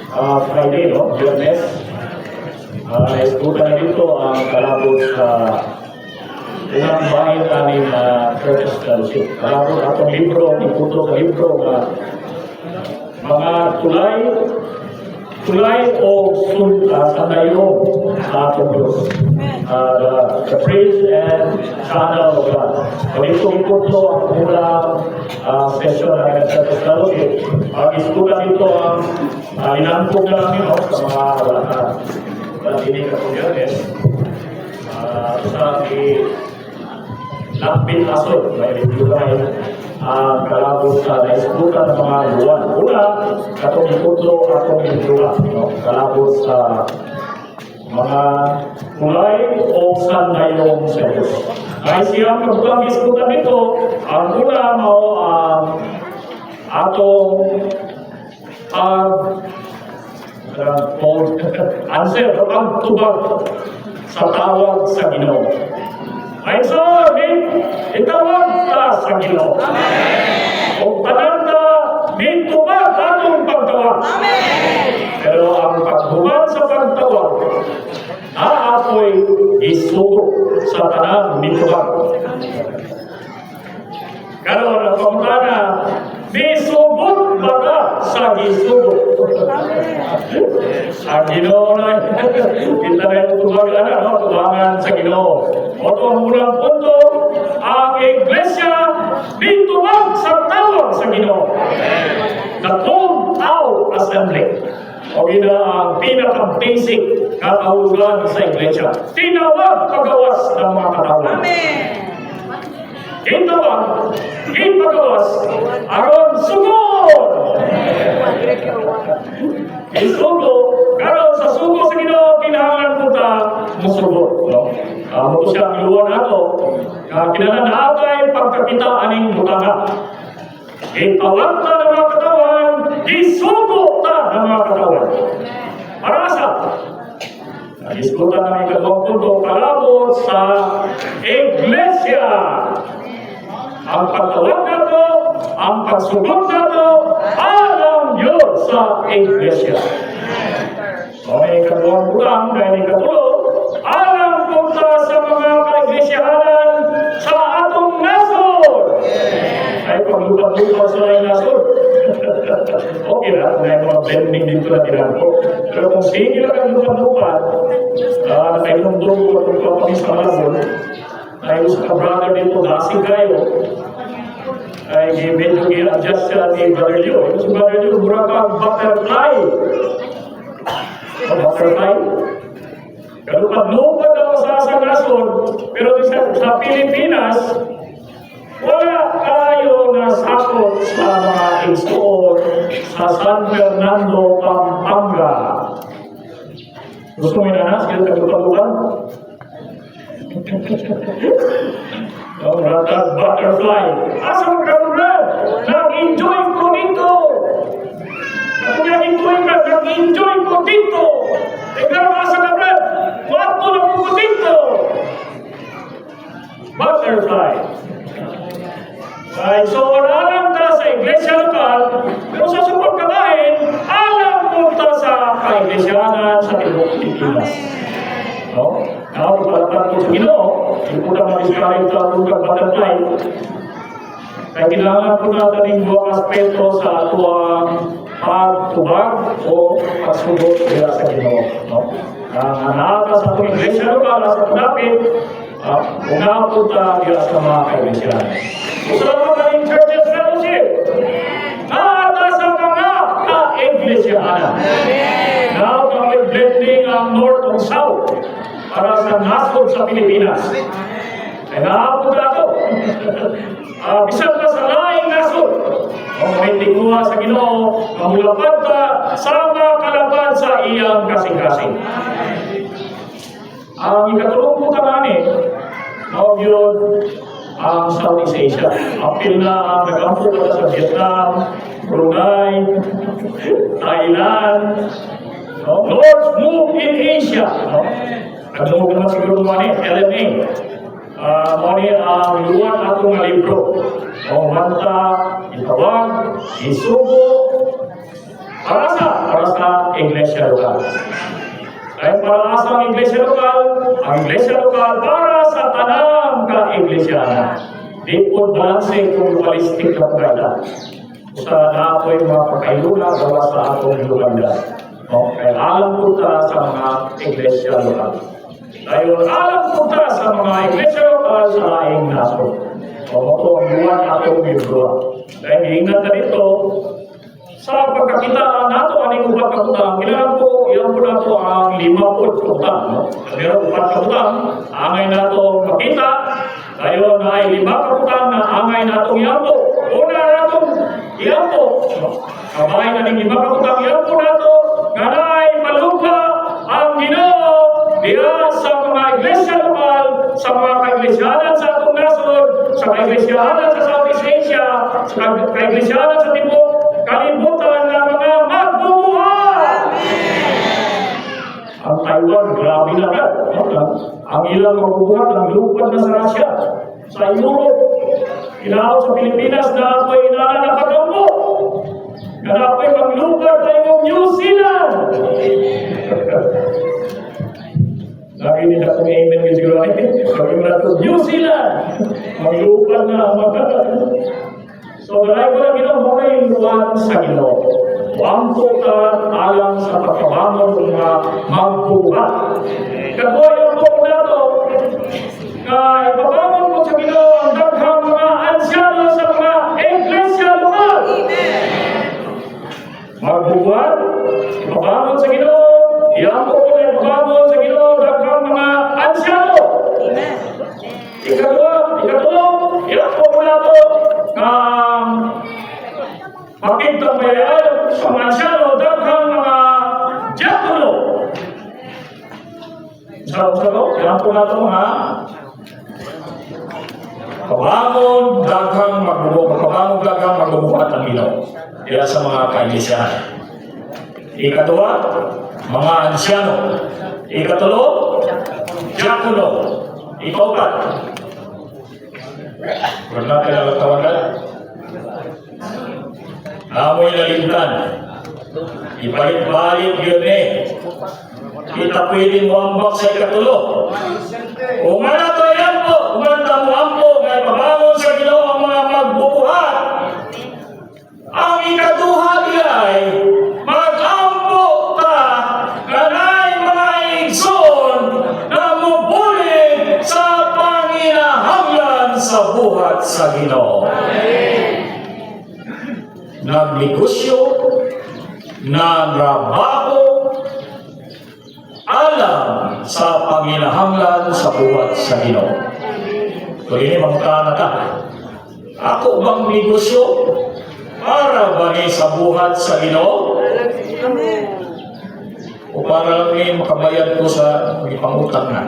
Friday, no? Biyernes. Naiskutan na dito ang kalabot sa unang bahin namin na Church Scholarship. Kalabot atong libro, iputo sa libro na mga tulay o sandayon sa atong Diyos. The praise and channel of God. So ito iputo ang unang session na Church Scholarship. Ang iskutan dito ang inangkog na namin sa mga wala ini kemudian sa di lapin asal may juga kalabot sa naiskutan ng mga luwan. Una, katong iputlo, atong iputlo, kalabot sa mga kulay o sandayong sa Diyos. Ay siyang pagkang iskutan nito, ang una mo atong answer ang tubag sa tawag sa Ginoo. Ay sabi, itawag ta sa Ginoo. Amen. O pananda, may tubag atong pagtawag. Amen. Pero ang paghubad sa pagtawag, naapoy isugo sa tanang nitubag. Karon ang pamana, may sugot baga sa isugo. Ang Ginoo na, kita na yung tumagan sa Ginoo. O ang unang punto, ang Iglesia ditubag sa tawag sa Ginoo. The Called Out Assembly. O ina ang pinaka-basic kakahulugan sa Iglesia. Tinawag pagawas ng mga katawan. Amen. Tinawag, ipagawas, aron sugod. Isugo, karon sa sugo sa Ginoo kinahanglan po ta musugot, no? Mo siya ang iluwan nato. Kinahanglan naatay pagkakita aning butanga. Itawag ta ng mga katawan, isugo ta ng mga katawan. Para sa diskutan namin katong punto kalabot sa Iglesia. Ang pagtawag nato, ang pagsugot nato, alam Diyos sa Iglesia. O may katawang bulang, may katulo, alam punta sa mga ka-Iglesyahanan sa atong nasod. Ay, paglupa-lupa sa mga nasod. Okay na, may mga blending dito na tinako. Pero kung sige lang ang lupa-lupa, nakainom doon ko itong kapagis na malabon, ay gusto ka brother dito, nasig kayo, ay medyo i-adjust siya ni Brother Leo. Ito si Brother Leo, mura ka butterfly. O butterfly? Pero paglupad ako sa nasod, pero sa Pilipinas, wala kayo nasakot sa mga install sa San Fernando, Pampanga. Gusto mo inanas? Kaya kaglupad-lupad? Rather butterfly. Asal kamu nag-enjoy ko dito. Ako nag-enjoy ko dito. Ikaw asa ka bro? Wakto na ko dito. Butterfly. Ay, so alam ta sa iglesia lokal, pero sa support kabahin, alam mo ta sa kaiglesyana sa Tibok Pilipinas. No? Now, palapad ko sa Ginoo, hindi po na mag-iskarip sa lugar butterfly. Kaya kailangan po natin yung buwang aspeto sa atuang pagtubag o pagsugot nila sa Ginoo. No? Ang nata sa itong iglesia lokal, sa pinapit, unapunta nila sa mga kaiglesyana. So, sa mga churches fellowship, nata sa mga ka-iglesyahanan. Now, kami blending ang north o south para sa nasod sa Pilipinas. Ay naapod na ito. Bisan pa sa laing nasod. Kung may tinguha sa Ginoo, mamulapad ka, sama kalapad sa iyang kasing-kasing. Ang ikatulong po tanganin, yun, ang Southeast Asia. Apil na ang nag-ampun sa Vietnam, Brunei, Thailand. Lord, move in Asia. Kadungog naman siguro naman LMA. Mani ang luwan atong nga libro. Manta, itawag, isugo, para sa iglesia lokal. Kaya para sa iglesia lokal, ang iglesia lokal para sa tanang ka-iglesia. Di po balanse kung dualistik na pagkala. Sa na ako'y mga pagkailuna gawa sa atong lugalidad. Kaya alam po ta sa mga iglesia lokal. Dahil alam po ta sa mga iglesia lokal sa laing naso. Ito ang buwan atong yugruwa. Dahil ingat na dito, sa pagkakitaan nato aning upat ka utang, ilan po nato ang 50 utang. Meron upat ka utang, angay nato makita, tayo na ay 5 ka utang na angay nato iampo. Una nato iampo. Kamay na ning 5 ka utang iampo nato, ganay malupa ang Ginoo diya sa mga iglesia lokal, sa mga kaiglesiyanan sa atong nasod, sa kaiglesiyanan sa Southeast Asia, sa kaiglesiyanan sa Timog, kalibutan ng mga magbubuhat. Ang Taiwan, grabe na ka. Ang ilang magbubuhat, ang lupad na sa Russia, sa Europe, inaawat sa Pilipinas na ako'y inananapagambo. Na ako'y maglupad tayo New Zealand. Lagi din ako may amen with you, right? Sabi mo na ito, New Zealand! Maglupad na mga. So, dahil ko lang ginoo mo na yung luwan sa Ginoo. Wampo ka alang sa pagkabangon ng mga magbuhat. Kagoy po na ito, na ipabangon mo sa Ginoo ang daghang mga ansyano sa mga iglesia lokal. Magbuhat, ipabangon sa Ginoo, iampo ko na ipabangon sa Ginoo daghang mga ansyano. Ikatulong, iampo ko na ito, makita mo yan sa mansyano daghang mga diakono. Sabi-sabi, yan po na ito mga kabangon daghang magbubuhat ng Ginoo. Kaya sa mga kaiglesiyahan. Ikatwa, mga ansyano. Ikatulo, diakono. Ikaupat, wala natin ang tawagan. Amoy nalimtan. Ipalit-balit yun eh. Kita pwedeng wambak sa ikatulo. Kung ano to yan po, kumanta mo ampo, may pabangon sa Ginoo ang mga magbubuhat. Ang ikaduha ay mag-ampo ka kanay mga igsoon na mubulig sa panginahanglan sa buhat sa Ginoo. Nagnegosyo, nagrabaho, alam sa panginahanglan sa buhat sa Ginoo. Kung ini magkana ka, ako bang negosyo para ba ni sa buhat sa Ginoo? O para lang ni makabayad ko sa pangutang na?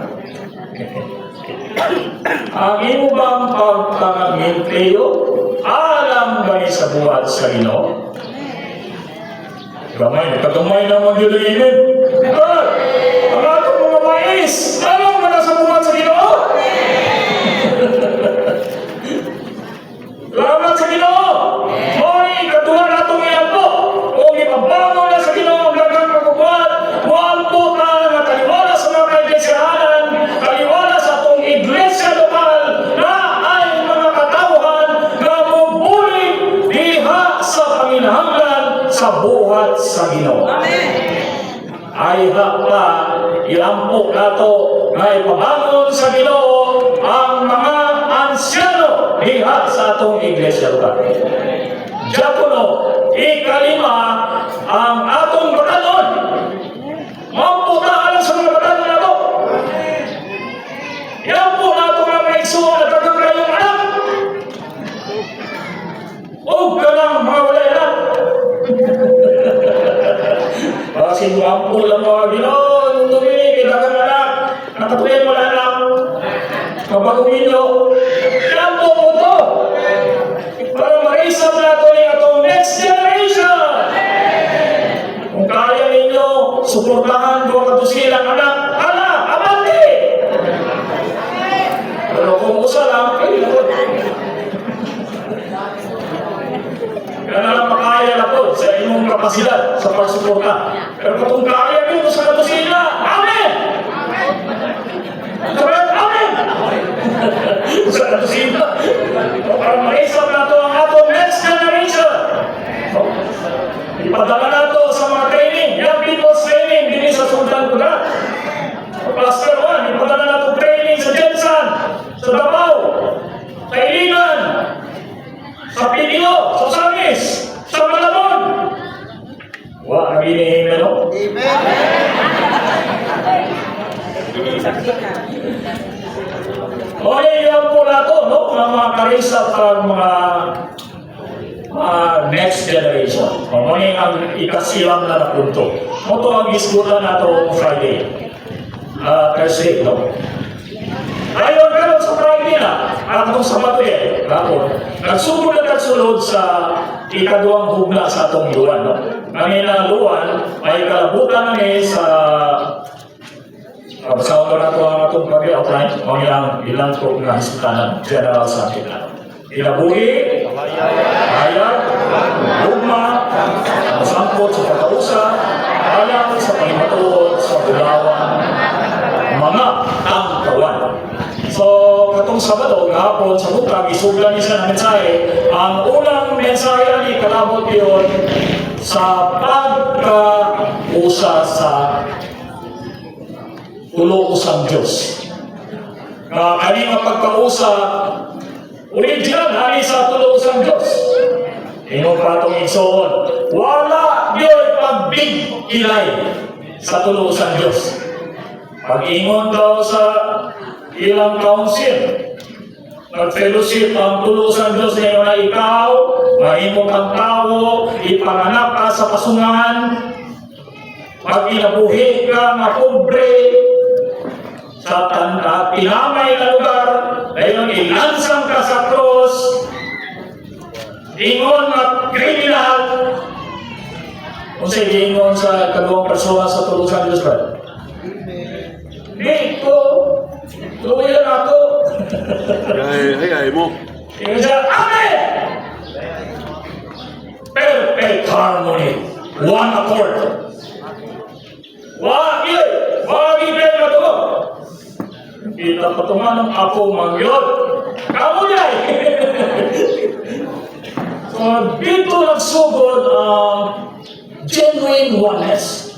Ang imo bang pagkangaginteo alam ba ni sa buhat sa Ginoo? Kagamay naman yun ang imin. Ang atong mga mais, alam ba na sa buhat sa Ginoo? Salamat sa Ginoo! Mori, katuhan natong iampo. Kung ipabangon na sa Ginoo ang dagang magbubuhat, muampo ka na kaliwala sa mga kaiglesiyanan, kaliwala sa atong iglesia lokal na ay mga katauhan na mubulig diha sa panginahanglan sa buhat sa Ginoo. Ay pa, iampo nato na ipabangon sa Ginoo ang mga ansyano diha sa atong iglesia lokal. Diakono, ikalima, ang atong batanon. Mamputaan sa mga batanon nato. Iampo nato nga mga igsoon at daghang kayong anak. Huwag ka lang mga walay anak. Kasi mampu lang mga Ginoo, nung tumili, daghang anak, nakatuloy mo lang anak. Kapag uminyo, iampo mo to. Para ma-raise up nato yung atong next generation. Kung kaya ninyo, suportahan 2 silang anak, abante! Pero kung usa lang, kayo. Kaya na lang makaya na po sa inyong kapasidad sa pagsuporta. Pero kung kaya nyo sa katusina, amen! Sabihin, amen! Sa katusina. Para maisap na ito ang atong next generation. Ipadala na ito sa mga training, young people's training, din sa Sultan Kudat. Pastor 1, ipadala na ito training sa Jensan, sa Davao, sa Iligan, sa PDO, sa Samis, sa Malabon. Wah, naging ano? O, yan po na ito, no? Mga karisap at mga next generation. O, ngayon ang ikasilang na napunto. Ito ang iskutan na ito Friday. Thursday, no? Ngayon, pero sa Friday na, at itong Sabado yan, nagsulod na nagsulod sa ikaduang hugna sa atong luwan, no? Ang luwan ay kalabutan na sa basahan ko na ito ang atong pag-outline, ang ilang po na hisutanan, general sa atin. Inabuhi, hayag, hugma, masangkot sa pagkausa, hayag sa pangimatuod, sa bulawan, mga tangkawan. So, katong Sabado, hapon sa bukag, isuglan niya ng mensahe. Ang unang mensahe ni kalabot yun sa pagkausa sa tulo-usang Diyos. Kanina pagkausa, original, hani sa tulo-usang Diyos. Inong patong igsoon, wala yun pagbigilay sa tulo-usang Diyos. Pag-ingon daw sa ilang council, nag-fellowship ang tulo-usang Diyos ngayon na ikaw, mahimong kang tao, ipanganak ka sa pasungan, pag-inabuhi ka na pobre, sa tinamay na lugar, ngayon ilansang ka sa cross, ingon na kriminal, kung sa ingon sa kaduang persona sa tulo-usang Diyos ba? Hindi ko, tuloyan ako. Ay mo. Ingon siya, amen! Perfect harmony, one accord. Wagi kayo na ito. Kita patungan ng ako mangyod. Kamu niya So, dito nagsugod ang genuine oneness.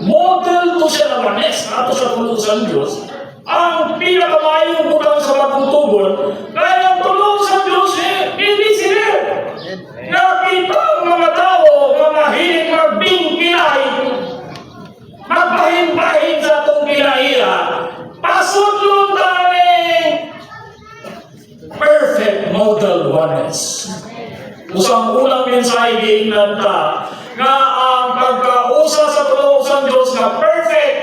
Model to siya ng oneness. Ato sa tulusang Diyos. Ang pinakamayong butang sa magtutugon, kaya ang tulusang Diyos hindi sila. Nakita ang mga tao, mga hiling magbingkilay, magbahin-bahin sa itong kinahira, pasod lang tayo perfect model oneness. Usang unang mensahe giingnan ta nga ang pagkausa sa tulo-usang Diyos na perfect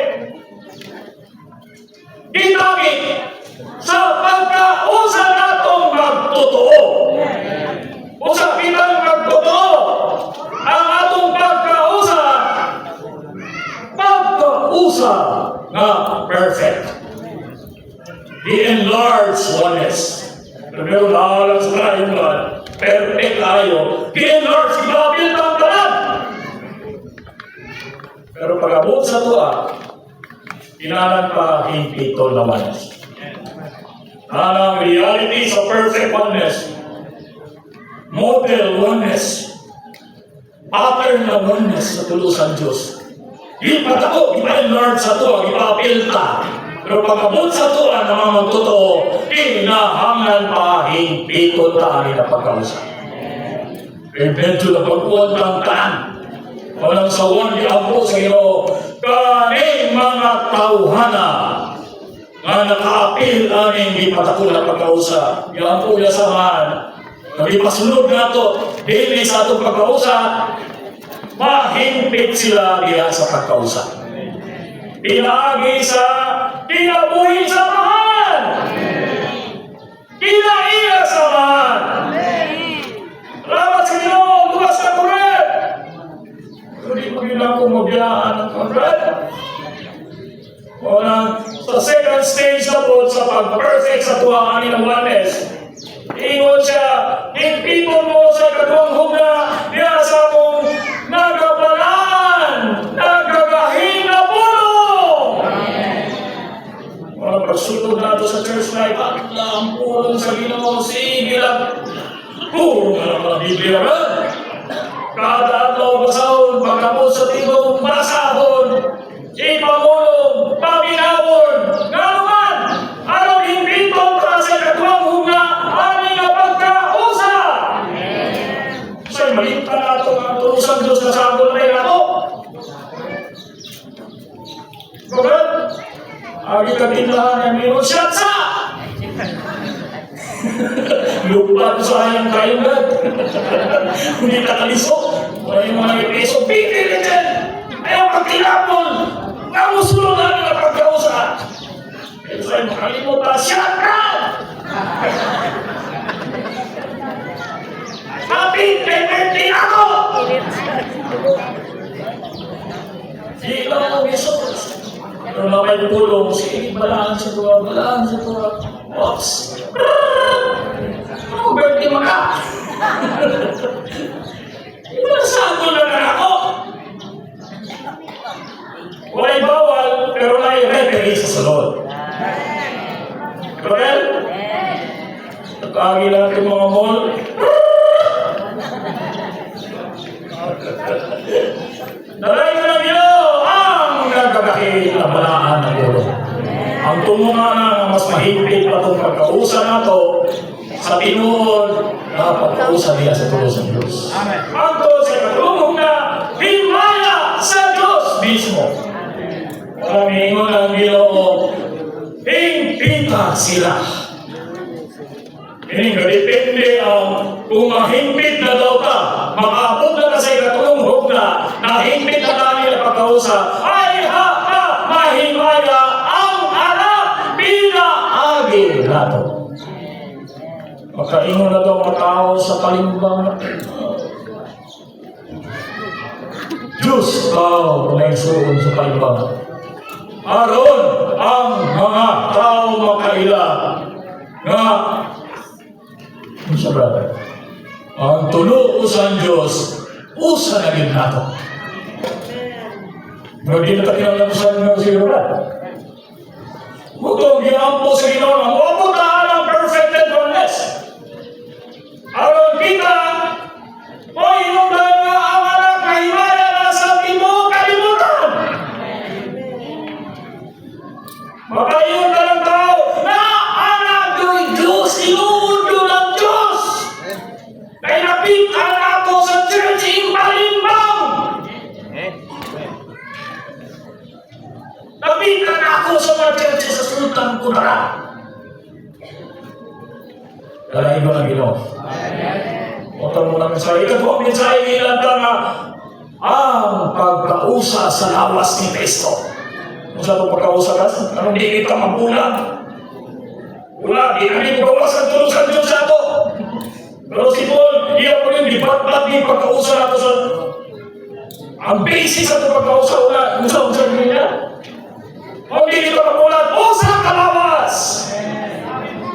gitagit sa pagkausa natong magtotoo. Usa kitang magtotoo ang atong pagkausa nga perfect. The enlarged oneness. Pero naalang sa tayo nga, perfect tayo. The enlarged, ibabil ang tanan. Pero pag-abot sa tuwa, inalan pa hindi ito na oneness. Ang reality sa perfect oneness, model oneness, pattern na oneness sa tulusang Diyos. Ipatako, ipa-enlarge sa tuwa, ipa-apilta. Pero pag-abot sa tuwa na mga magtotoo, inahangan pa hindi ito tayo na pagkausap. Medyo na pagkuhan ng taan. Walang sawan iabot sa iyo, kaning mga tauhana nga naka-apil aning di patako na pagkausap. Yan po yung samahan. Nagipasunod na ito, hindi sa itong pagkausap, mahimpit sila diya sa pagkausap. Pinagi sa kinabuhi samahan. Kinaiya samahan. Salamat sa Ginoo, bukas na kuret. Hindi ko bilang kong mabiyaan ng kuret. Sa second stage na po sa pag-perfect sa tuwaan ng oneness, ingon siya, higpiton mo sa kaduang hugna, diya sa mong Bakit? Agi katindahan ng mayroon siya sa! Lupa ko sa ayang kayong gad. Hindi nakalisok. Wala yung mga peso. Pili na dyan! Ayaw magtilapon! Namusulong namin na pagkausa. Kaya sa'yo makalimutan, shut up! Happy birthday ako! Hindi lang ako Jesus. Pero na may pulong, sige, balaan sa tuwa, balaan sa tuwa. Ops! Ano birthday mo ka? Ibasagol na na ako! Wala'y bawal, pero may referee sa salon. Correct? Nag-agi lang itong mga mall. Naray ka ng Ginoo ang nagkakakit na balaan ng ulo. Ang tumunga na mas mahigpit pa itong pagkausa na ito sa tinuod na pagkausa niya sa tulos ng Diyos. Ang ito sa katulong na himaya sa Diyos mismo. Maraming ang Ginoo, hingpita sila. Hindi ka depende ang kung mahimpit na daw ka, makaabot na sa ikatulong hugna, na himpit na tayo na pagkausa, ay mahimaya ang anak pinaagi nato. Makaingon na daw mga tao sa kalimbang. Diyos tao na isuon sa kalimbang. Aron ang mga tao makaila nga sa brother. Ang tulo usan Diyos, usa na rin nato. Hindi na tayo lang sa mga sigura. Kung ginampo sa Ginoo, ang mabutaan ang perfected oneness. Aron kita, o inundan nga ang anak na himaya na sa timo kalimutan. Makayon ka ng tao na anak do'y Diyos, inuod yun ang Diyos. Kaya napitan ako sa church in Balimbang. Napitan ako sa mga church sa Sultan Kudarat. Kalahin ko ng Ginoo. Otan mo namin sa ikatawang mensahe nilanda na ang pagkausa sa lawas ni Kristo. Kung sa itong pagkausa ka, anong di kita mabulang? Wala, di namin pagkawasan tulong sa Diyos sa ito. Pero si Paul, iya po yung libat-bat ni pagkausa na ito sa... Ang basis sa itong pagkausa, wala, usa-usa niya. Kung di kita mabulang, usa ka lawas!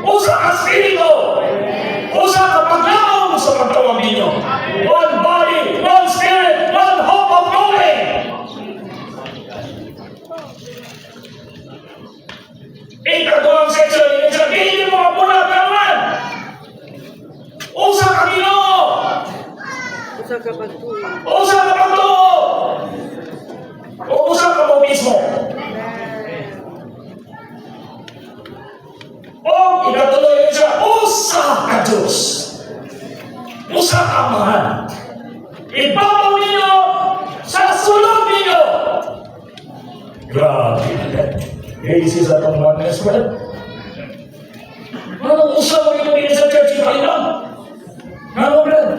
Usa ka spirito! Usa ka paglaong sa pagtawag ninyo. One body, one spirit, one hope of glory. Ikatawang section, hindi mo mapula kawan. Usa ka Ginoo. Usa ka pagtuo. Usa ka pagtuo. O usa ka mo mismo. O ikatuloy siya, usa ka Diyos. Usa ka Amahan. Ibabaw ninyo sa sulod ninyo. Grabe na basis at ang oneness, well. Anong usa mo ito din sa church yung kailang? Ano, brad?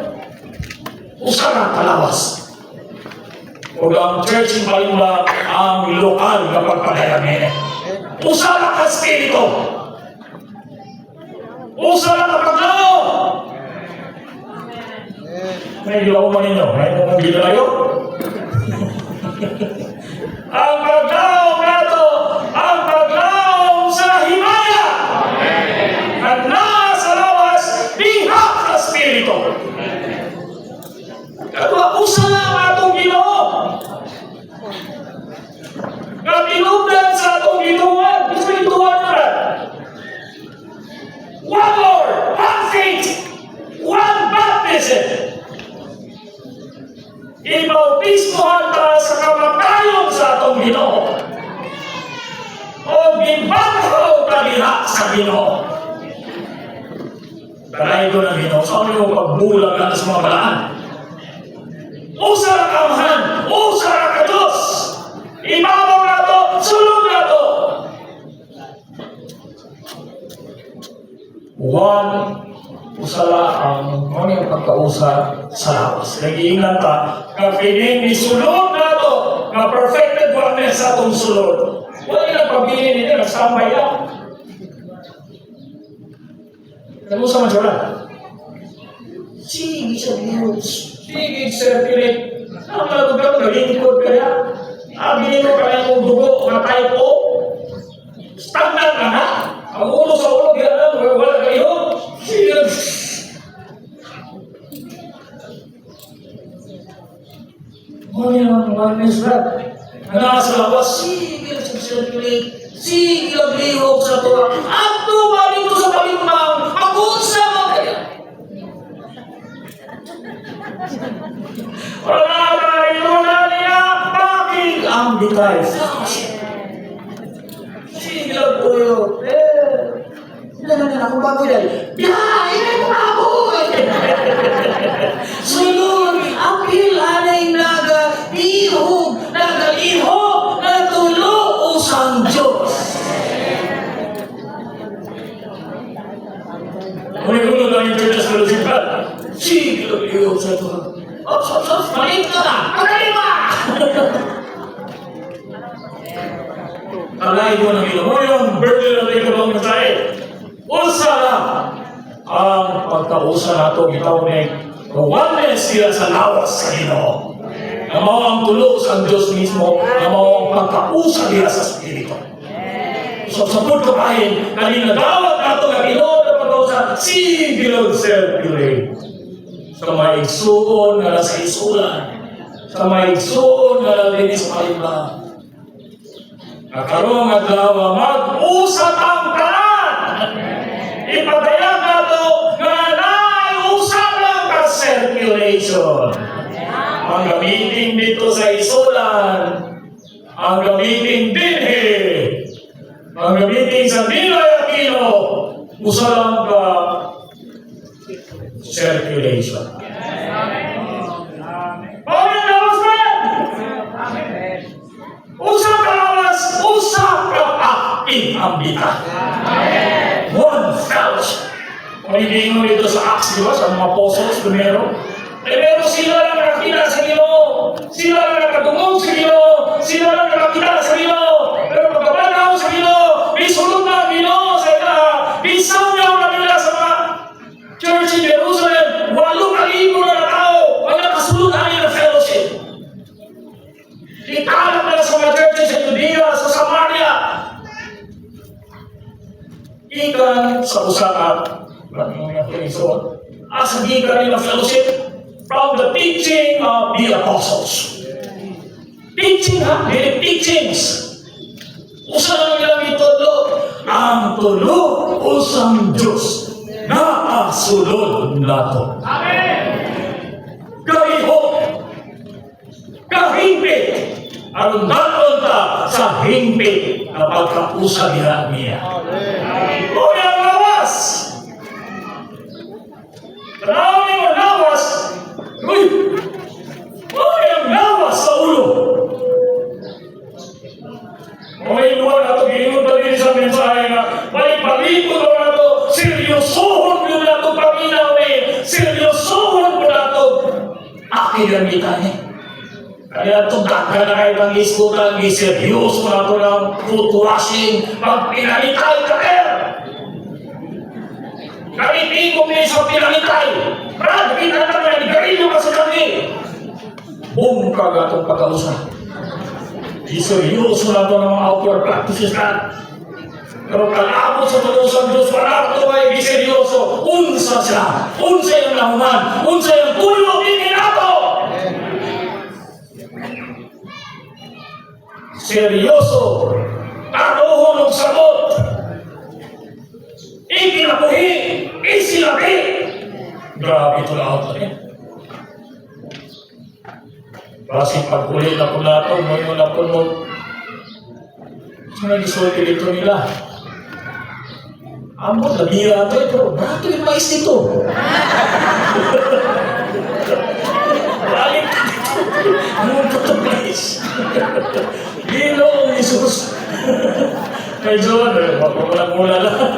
Usa ka kalawas. O ang church yung kailang ang lokal na pagpadayamin. Usa ka spirito. Usa ka pagkao. May ilaw mo ninyo. May mga ginalayo. Ang pagkao nato, ang pagkao sa himaya. At nasa lawas, diha sa spirito. Kaya usa na ang atong Ginoo. Katinugdan sa atong gituan. Gusto gituan na rin. One Lord, one faith, one baptism. Ibautismohan ta sa kamatayon sa atong Ginoo. O gibanghaw ta diha sa Ginoo. Kalahin ko ng Ginoo, sa ano yung pagbulag natin sa mga balaan? Usa ka Amahan, usa ka Diyos. One, usala ang mga pagkausap sa lawas. Nag-iingat ka, kapiling isulod na to, na perfected oneness sa itong sulod. Wala yung pabili nila, nagsambay lang. Ano sa masyara? Sige sa Diyos. Sige, circulate. Ang lagot ka, nalingkod ka na. Abinin mo ka na yung dugo, matay po. Stagnant ka na. Ang ulo sa ulo, di alam, wala kayo. Sige. Ano yung oneness, Brad? Nasa labas, sige, circulate. Sige, lihok sa tuwa. At tumalik ko sa palimbang, mag-unsa mo kaya. Wala kayo na niya, bakit ang bitay? Sige lang po yun. Hindi akong baboy dahil. Biyahe mo baboy! Sulod, ang pilanay naga, ihog, nagalihog, natulo o sang Diyos. Ulo lang yung churches fellowship ka. Sige lang ihog sa Tuhan. Ops, maliit ka na! Magalima! Alay mo ng ilo mo yung birthday na ito ng mensahe. Unsa lang ang pagkausa nato bitaw ni oneness sila sa lawas sa Ginoo. Na mao ang tulo sa Diyos mismo, na mao ang pagkausa nila sa Espiritu. So sa punto kain, kanina dawat nato nga Ginoo na pagkausa, sige lang circulate. Sa maigsuon nga sa isulan, sa maigsuon nga din sa kalimbahan. Kakarong adlaw mag-usat ang tanan. Ipatayag na ito nga naiusap lang ka circulation. Ang gamitin dito sa isulan, ang gamitin dinhi, ang gamitin sa Nilay Aquino, usa lang ka circulation. Amen. Usap ka lawas, usap ka aking ambitan. One fellowship. Kung hindi mo dito sa Acts, di ba? Sa mga apostles, primero. Pero sila lang nakakita sa Ginoo. Sila lang nakatungog sa Ginoo. Sila lang nakakita sa Ginoo. Pero pagkabanaw sa Ginoo, may sulod na ang Ginoo sa ila. Bisaw na nila sa mga church in Jerusalem. 8,000 na tao. Ang nakasulod na nila fellowship. Ikalap na sa mga churches sa Judea, sa Samaria. Ikan sa usapan, as gikan nila fellowship from the teaching of the apostles. Teaching ha? Hindi teachings. Usa lang nilang itulo. Ang tulo usang Diyos na asulod nato. Amen! Kahiho, kahimpi, ang naton ta sa himpi na pagkapusa niya. Uy, ang lawas! Maraming ang lawas! Uy! Uy, ang lawas sa ulo! May iluwan na ito, ginunod na din sa mensahe na may palikod na ito, seryosohon mo na ito, paminaw eh, seryosohon mo na ito. Aking gamitan eh. Kaya ito, daga na kayo ng iskutan, seryoso na ito ng foot washing, pag pinalitay ka kayo. Kaitigong niya sa pinalitay. Brad, kita na nga, igarilyo ka sa kami. Boom ka nga itong pagkausap. Seryoso na ito ng mga outward practices na. Pero kalabot sa pag-usap Diyos, para ito ay seryoso. Unsa siya, unsa yung lahuman, unsa yung tulog din nato. Seryoso, taruhon ng sagot. Ikinabuhi, isilabi. Grabe ito lahat na rin. Kasi pag-ulit na po nato, ngayon na po mo. Sino nag-isulti dito nila? Amo, labira ito. Bakit yung mais dito? Balik. Ano ito ito mais? Ginoong Jesus. Kay John, mula lang.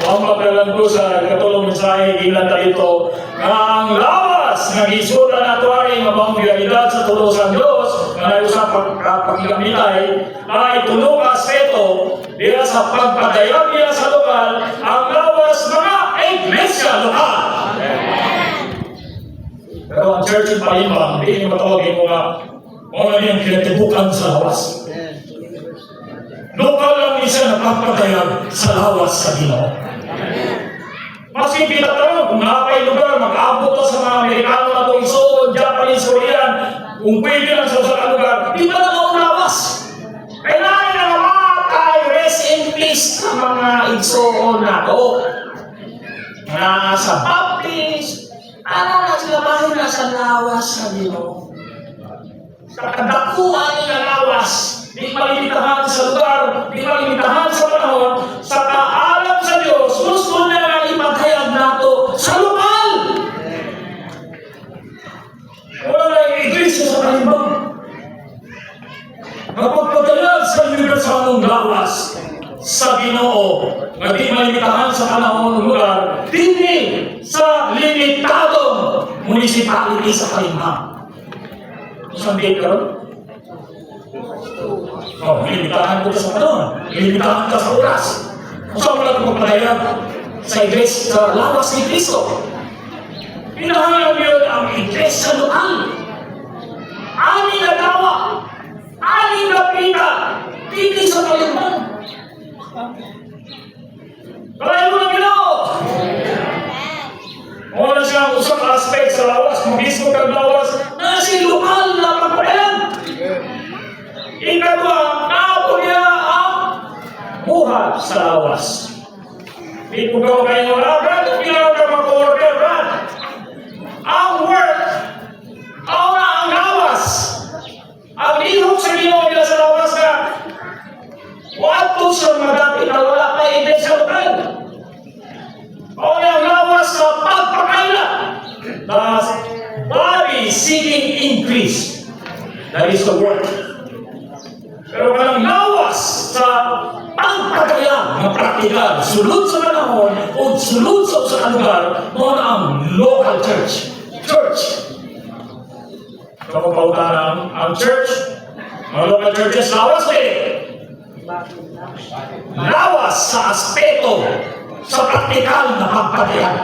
Pamagdalan ko sa katulong mensahe ilan talito ang lawas nga gisuda na tuwari nga bang realidad sa tulo sa Dios nga nayusa pagkamitay ay tulo ka aspeto diya sa pagpadayag niya sa lokal ang lawas mga iglesia lokal. Pero ang church in Palimbang, hindi nyo matawagin mo nga mga niyang kinatibukan sa lawas. Lokal lang isa na pagpadayag sa lawas sa Ginoo. Maski pinatanong kung nakapay lugar, mag-abot to sa mga Amerikano na ito, iso, Japanese, Korean, kung pwede lang sa usalang lugar, di ba na maulawas? Kailangan na namatay, rest in peace ang mga igsoon na ito. Na sa Baptist, na sila bahin na sa lawas sa Ginoo. Sa kadakuan ng lawas, di malimitahan sa lugar, di malimitahan sa panahon, sa kaalam sa Diyos, gusto na ipagkayag nato sa lokal. Wala na yung iglesia sa Palimbang. Napagpadayag sa universalong lawas sa Ginoo, na di malimitahan sa panahon ng lugar, hindi sa limitadong municipality sa Palimbang. Isang date ka ron? Limitahan ko sa panahon. Limitahan ka sa oras. Saan mo lang magpadayag sa iglesia, sa lawas ni Cristo? Pinahayag yun ang iglesia lokal. Ani na dawa, ani na pita, hindi sa Palimbang. Kaya mo lang Ginoo. Wala siyang usang aspect sa lawas, kung mismo kang lawas, na si lokal na pagpadayag. Ikatwa, napo niya ang buhat sa lawas. Di po gawa kayo wala, Brad. Hindi na ka mag-order, Brad. Ang work, ang lawas. Ang lihok sa Ginoo nila sa lawas na wato sa madapit na wala pa iglesia lokal. O ang lawas sa pagpakaila. Thus, body seeking increase. That is the work. Pero kanang lawas sa pagpagayang ng praktikal, sulod sa panahon o sulod sa usang lugar, mo ang local church. Church. Kapag pautanang ang church, mga local churches, lawas eh. Lawas sa aspeto sa praktikal na pagpagayang.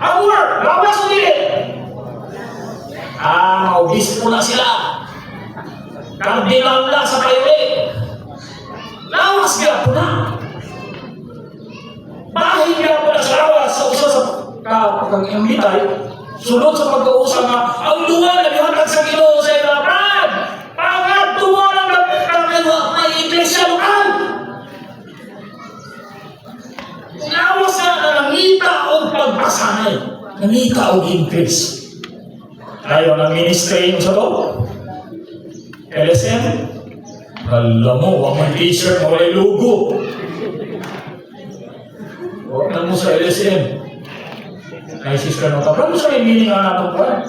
Ang work, lawas o dili? Obispo na sila. Kardinal na sa kayoy. Lawas nga po na. Bahin nga po na sa lawas sa usa sa pagkamitay. Sunod sa pagkausa nga, ang luwa na lihatag sa Ginoo sa ilabrad. Pangatuwa ng may iglesia lokal. Lawas na nangita o pagpasanay. Nangita o increase. Tayo ng ministry sa to. LSM, alam mo, ang may t-shirt na may logo. Huwag na mo sa LSM. Ay, sister mo, tapos sa may meaning nga natin pa.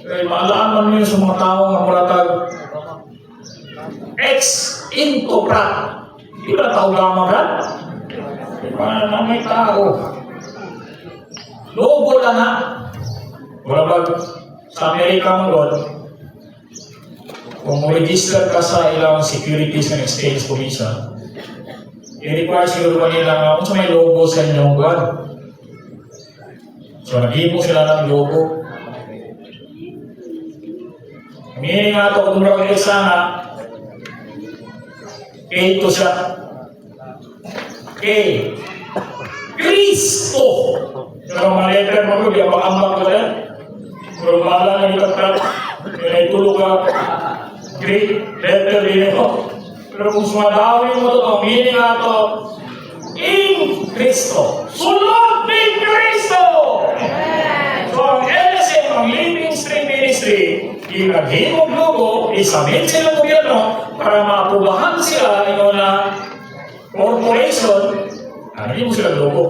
Kaya maalaman mo yun sa mga tao nga mulatag X into prat. Di ba tao gama, Brad? Di ba na may tao? Logo lang na. Wala ba sa Amerika mo doon? Kung register ka sa ilang Securities and Exchange Commission, i-require siguro pa nila kung sa may logo sa inyong buwan. So, nag-ipo sila ng logo. Meaning nga ito, kung marami isa nga, K ito siya. K. Kristo! Pero mga letter mo ko, di ang makambak ko yan. Pero bahala na itagkat. Kaya naitulog ka. Great letter din ito. Pero kung sumadawin mo ito, ang meaning nga ito, in Cristo. Sunod ni Cristo! So ang LSM, ang Living Stream Ministry, inaghimog logo, isabit silang gobyerno para maapubahan sila na corporation, hindi mo silang logo.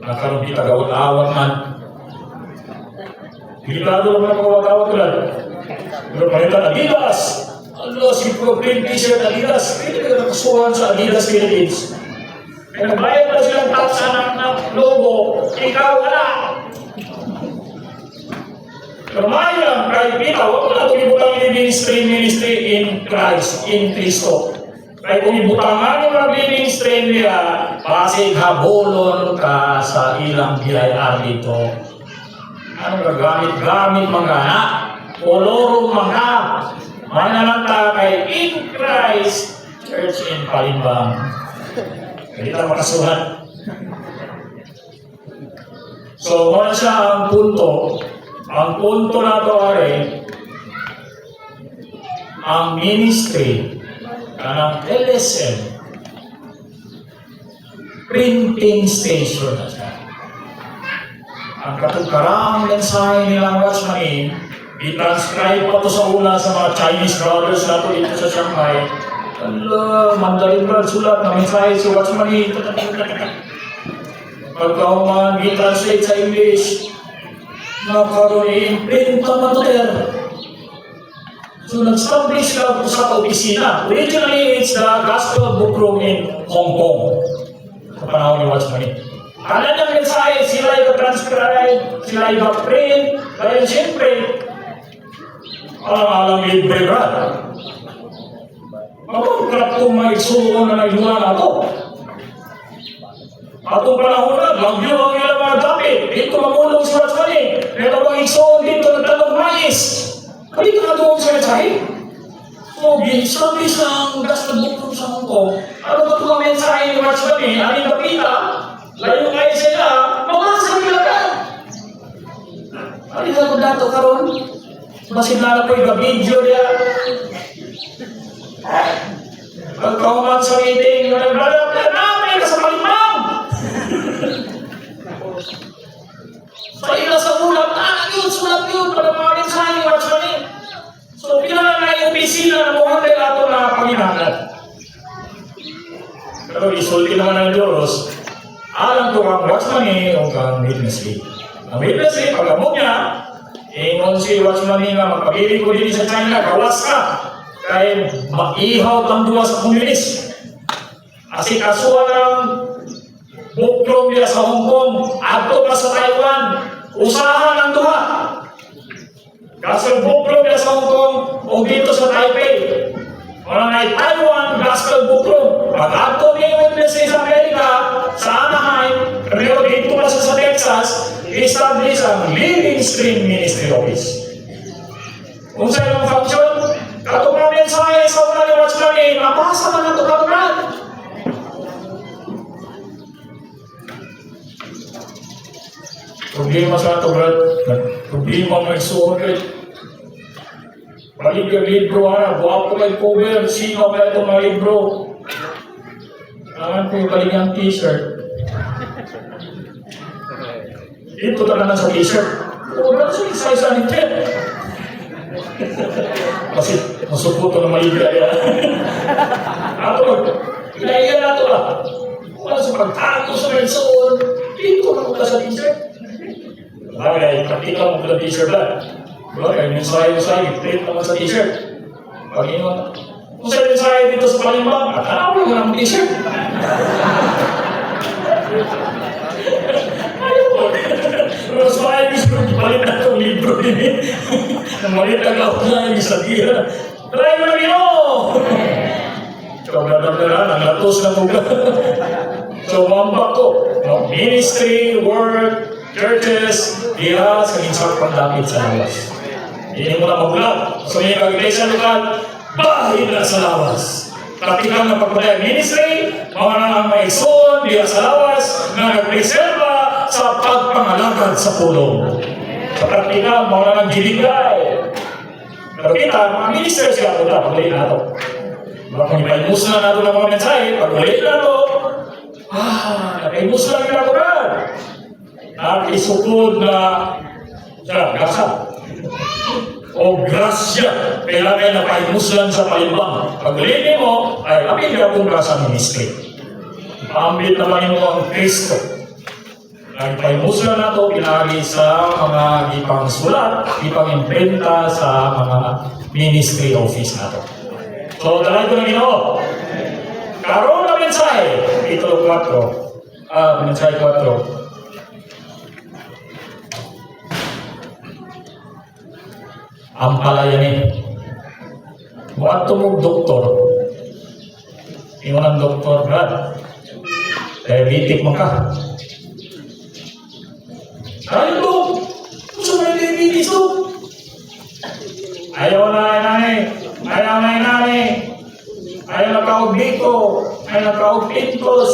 Nakaroon di tagawat-awat man. Delikado naman ang kawat-awat ko lang. Pero palitan Adidas. Ano, si Pro Print T-shirt Adidas. Hindi ka nakasuhan sa Adidas Philippines. Kaya nagbayad na silang tax ng logo, ikaw wala. Lumayo lang, kahit kita, huwag mo na tumibutang ministry in Christ, in Cristo. Kahit tumibutangan yung mag-ministry niya, pasig habulon ka sa ilang BIR dito. Ano gagamit-gamit mga na? Kolorong mga. Manalanta kay in Christ Church in Palimbang. Hindi tayo makasuhan. So, muna siya ang punto. Ang punto na ito ay ang ministry ng LSM printing station na siya. Ang katukarang mensahe nilang Watchman, i-transcribe pa ito sa una sa mga Chinese brothers na ito dito sa Shanghai. Mandarin ba sulat na mensahe si Watchman? Pagkauman, i-translate sa English, nakaroon i-imprint naman ito there. So, nag-establish ka sa opisina. Originally, it's the Gospel Book Room in Hong Kong. Sa panahon ni Watchman. Kala niyang mensahe, sila i-transcribe, sila i-print, dahil siyempre, alam libre ba? Mapagkat kung may suon na nagluhan ako. Atong panahon na, lagyo ang ilang mga dapit. Dito mamulong si Watchman. Meron bang igsoon dito ng talong mais. Hindi ka na doon sa mensahe. So, establish ang Gospel Book Room sa Hong Kong. Ano ba itong mensahe ni Watchman? Aling kapita, layo kayo sila, mabasa nila ka. Aling ka dato karon. Masin na po yung video niya. Pagkauman sa meeting, yung naglalap na namin sa Palimbang. Sa ila sa ulat, sulat yun, para mga mensahe ni Watchman. So, pinangan na yung opisina na mukhang ito na Panginoon. Pero isulti naman ng Diyos, alam ko ang Watchman o kang witness. Ang witness, pag-amok niya, ingon si Watchman nga, magpagili ko din sa China, kawas ka. Kaya maihaw kang duwa sa komunis. Kasi kasuhan ng bukrom nila sa Hong Kong, ato pa sa Taiwan, usahan ang duha. Kasi bukrom nila sa Hong Kong, o dito sa Taipei. Walang ay Taiwan, Gospel Bukrom. Pag-ato niya yung witness sa Amerika, sa Anaheim, pero dito pa sa Texas, establish ang Living Stream Ministry Office. Kung sa ilang function, katong mensahe sa una ni Watchman, mapasa man ang tukatunan. Problema sa ito, Brad. Problema may suot. Balik yung libro, buwap ko may cover, sino ba itong mga libro? Kailangan ko yung balik ang t-shirt. Ito talaga sa t-shirt. Wala sa isa-isa ni Ted. Kasi masuputo na maligya yan. Ato, ilaiyan na ito lah. Wala sa pagtago sa mensoon, ito na mula sa t-shirt. Bagay, praktika mo pala t-shirt lang. Bagay, mensahe-mensahe, print naman sa t-shirt. Pag-iwan. Kung sa mensahe dito sa Palimbang, akala mo naman ang t-shirt. Pero sa mga gusto ko, ipalit na itong libro din. Namalit ang ako na yung sabihan. Try mo na nyo! So, dadagdaran, ang latos na tuga. So, mambak ko. Ministry, work, churches, diya, sa ginsang pandapit sa lawas. Hindi mo na mag-vlog. So, yung kag-iglesia lokal, bahay na sa lawas. Praktikal na pagpatay ministry, mga na ang maison, diya sa lawas, na nag-preserva sa pagpangalagad sa pulong. Sa praktikal, mga na ng giligay. Pero kita, mga minister siya punta, pag-ulit na ito. Kung ipaimus na nato ng mga mensahe, pag-ulit na ito, napaimus lang yung nakunan. Nakisukod na gasa o grasya, kailangan na paimuslan sa Palimbang. Pag-ulitin mo, ay amin ka kung sa ministry. Paambit naman mo ang Kristo. Nagpaimuslan na ito, pinagi sa mga gipang sulat, gipang imprenta sa mga ministry office na ito. So, dalay ko na Ginoo. Karon na mensahe. Kapitulo 4. Mensahe 4. Ang palaya ni. Buat tumog doktor. Ingon ang doktor, Brad. Diabetic mo ka. Ayaw to. Gusto mo yung diabetes to? Ayaw na inani. Ayaw na inani. Ayaw na kaog biko. Ayaw na kaog pintos.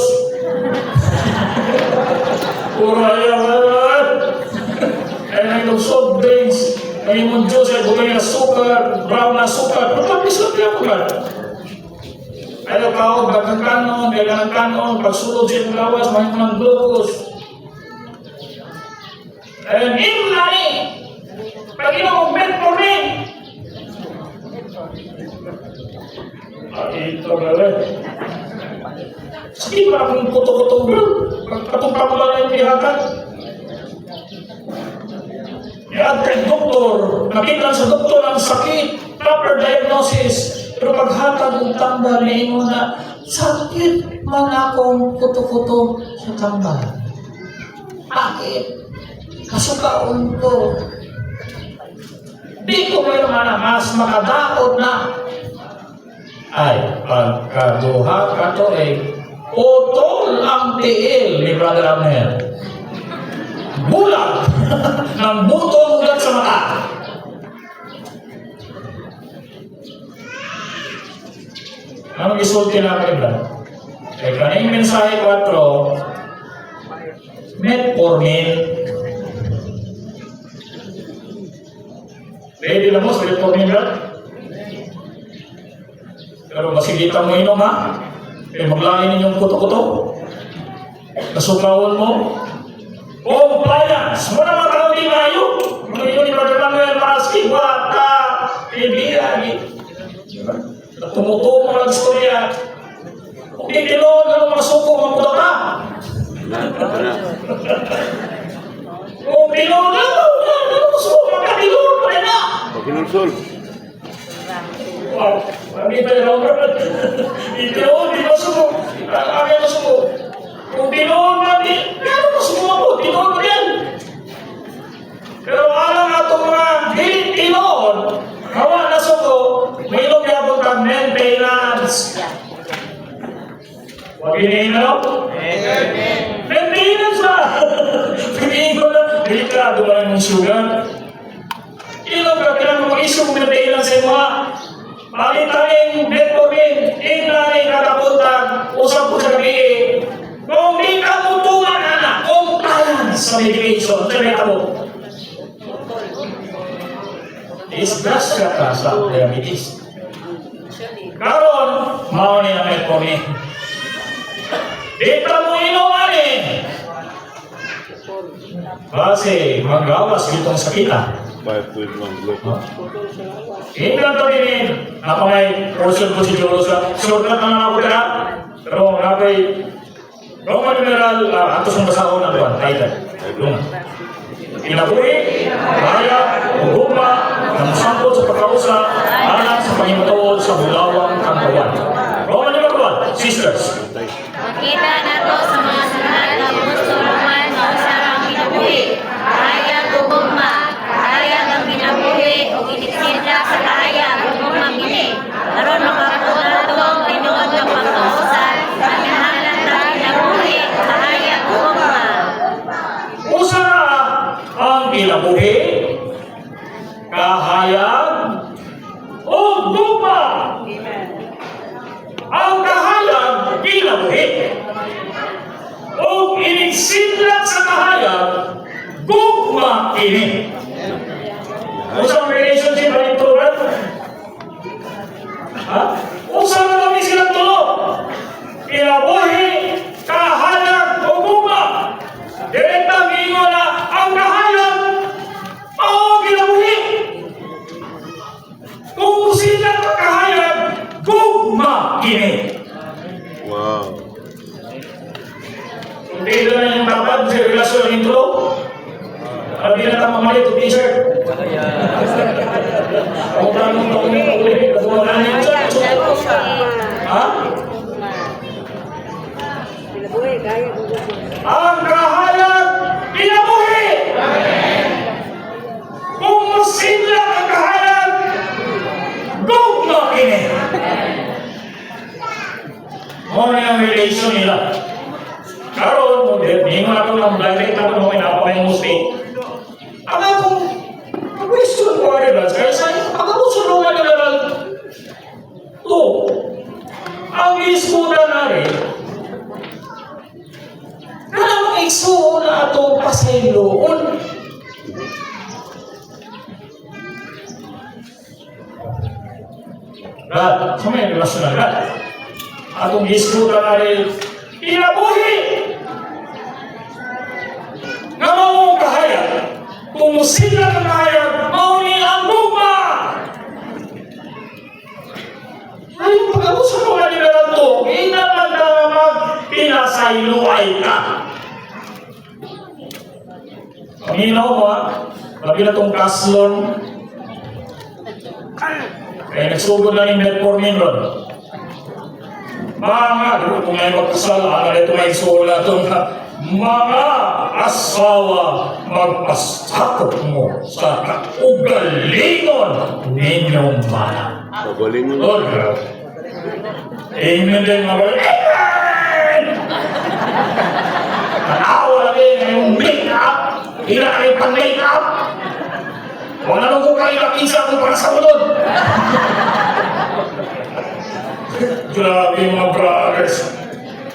Puro ayaw. Ayaw na itong soft drinks. Ayaw mong juice. Ayaw bumay na sugar. Brown na sugar. Pagpapis lang kaya mo ka. Ayaw kaog. Dagang kanon. Dagang kanon. Pagsulog siya ng lawas. Mahal mo ng glucose. Ayaw nani. Pag ino mong metformin. Ito gala. Sige ba akong kuto-kuto bro? Pagkatong pamala yung lihakan. Iad kay doktor. Nakita sa doktor ang sakit. Proper diagnosis. Pero paghatag ng tambal, mo na sakit man akong kuto-kuto sa tambal. Bakit? Kasukaon ko. Di ko meron na mas makadaot na. Ay, pagkaduha ka to utol ang tiil ni Brother Abner. Bulag ng butong ugat sa mata. Anong isulti na kayo ba? Kaya kaning mensahe 4, metformin. Ready na mo sa metformin ba? Pero masigitan mo inom ha? Maglain ninyong kuto-kuto? Nasukawon mo? Compliance! Muna mga tao di mayo! Mga yun ni Brother Manuel Maraski, wata, kaibigan. Tumutumo lang istorya. Kung titilon, ano mga suko, mga kuda ka? Kung tilon, ano mga suko, mga tilon, pala na! Pakinulsol. Wow, kami tayo Robert. Ito, di ba sumo? Kaya na sumo. Kung tinoon man din, kaya na sumo ako, tinoon mo yan. Pero alam nga itong mga tinoon, hawa na sumo, may ilong yapon kang maintenance. Huwag inihin na no? Maintenance ba? Pinihin ko na, delikado ba yung sugar? Ilong ka, kailangan mo mag-isip kung maintenance sa mga Palitangin, metformin, inlaning katapuntag, usap ko sa gabi. Kung di ka mutuan, anak, compliance sa medication. Sabi ka mo. Discuss ka ka sa diabetes. Karon, mauni na metformin. Dito mo inuman eh. Kasi magawas itong sakita. 5.1 block. Hinggang to din, napamay portion ko si Diyos sa shortcut na ako na. Pero napay Roman numeral, atos ng basahon ang buwan, title. Inabuhi, kaya, uguma, ng sangkot sa pagkausa, anak sa pangimatuod sa bulawang kangkawan. Roman numeral 1, sisters. Makita na to sa mga sanat na gusto naman na usarang kinabuhi. Kaya gugugma, kaya ng kinabuhi o iniksida sa kaya gugugma gini. Karon makakuha itong tinuod ng pagkausan sa kinahalan na kinabuhi, kaya gugugma. Usara ang kinabuhi, kahayag, o gugma. Ang kahayag, kinabuhi. O iniksidlat sa kahayag, gugma ini. Usang relationship ba ito, Brad? Ha? Usang na kami silang tulo. Kinabuhi, kahayag, o gugma. Direkta mingo na ang kahayag, o kinabuhi. Kung sila kahayag, gugma ini. Wow. Hindi na yung dapat sa relasyon ng intro. At di na tayo mamalit o t-shirt. Ako na nung taong yung ulit. Ha? Mo na yung relation nila. Karon, hindi mo ako ng direct na kung pinapakay mo si. Ang akong question ko ay ba? Kaya ang ako sulungan nila lang. Ang iskuta na rin. Ang ikso na itong pasayloon. Brad, sa may relasyon na brad. Atong iskuta na rin. Inabuhi! Nga mong kahayag. Kung sila ng kahayag, mauni ang luma! Ngayon, pag-abusan mo nga nila lang ito, hindi naman na mag-pinasayluay ka. Paminaw mo ha, labi na itong kaslon. Kaya nagsugod na yung metformin ron. Mga, di ba kung may magkasal, ano ito may sula itong mga asawa, magpasakot mo sa kaugalingon ninyong mana. Magaling mo. Lord, amen din mga balik. Amen! Tanawa lang yung make-up. Hila kayo pang make-up. Wala nang kung kayo nakisa kung para sa ulod. Grabe mga brothers.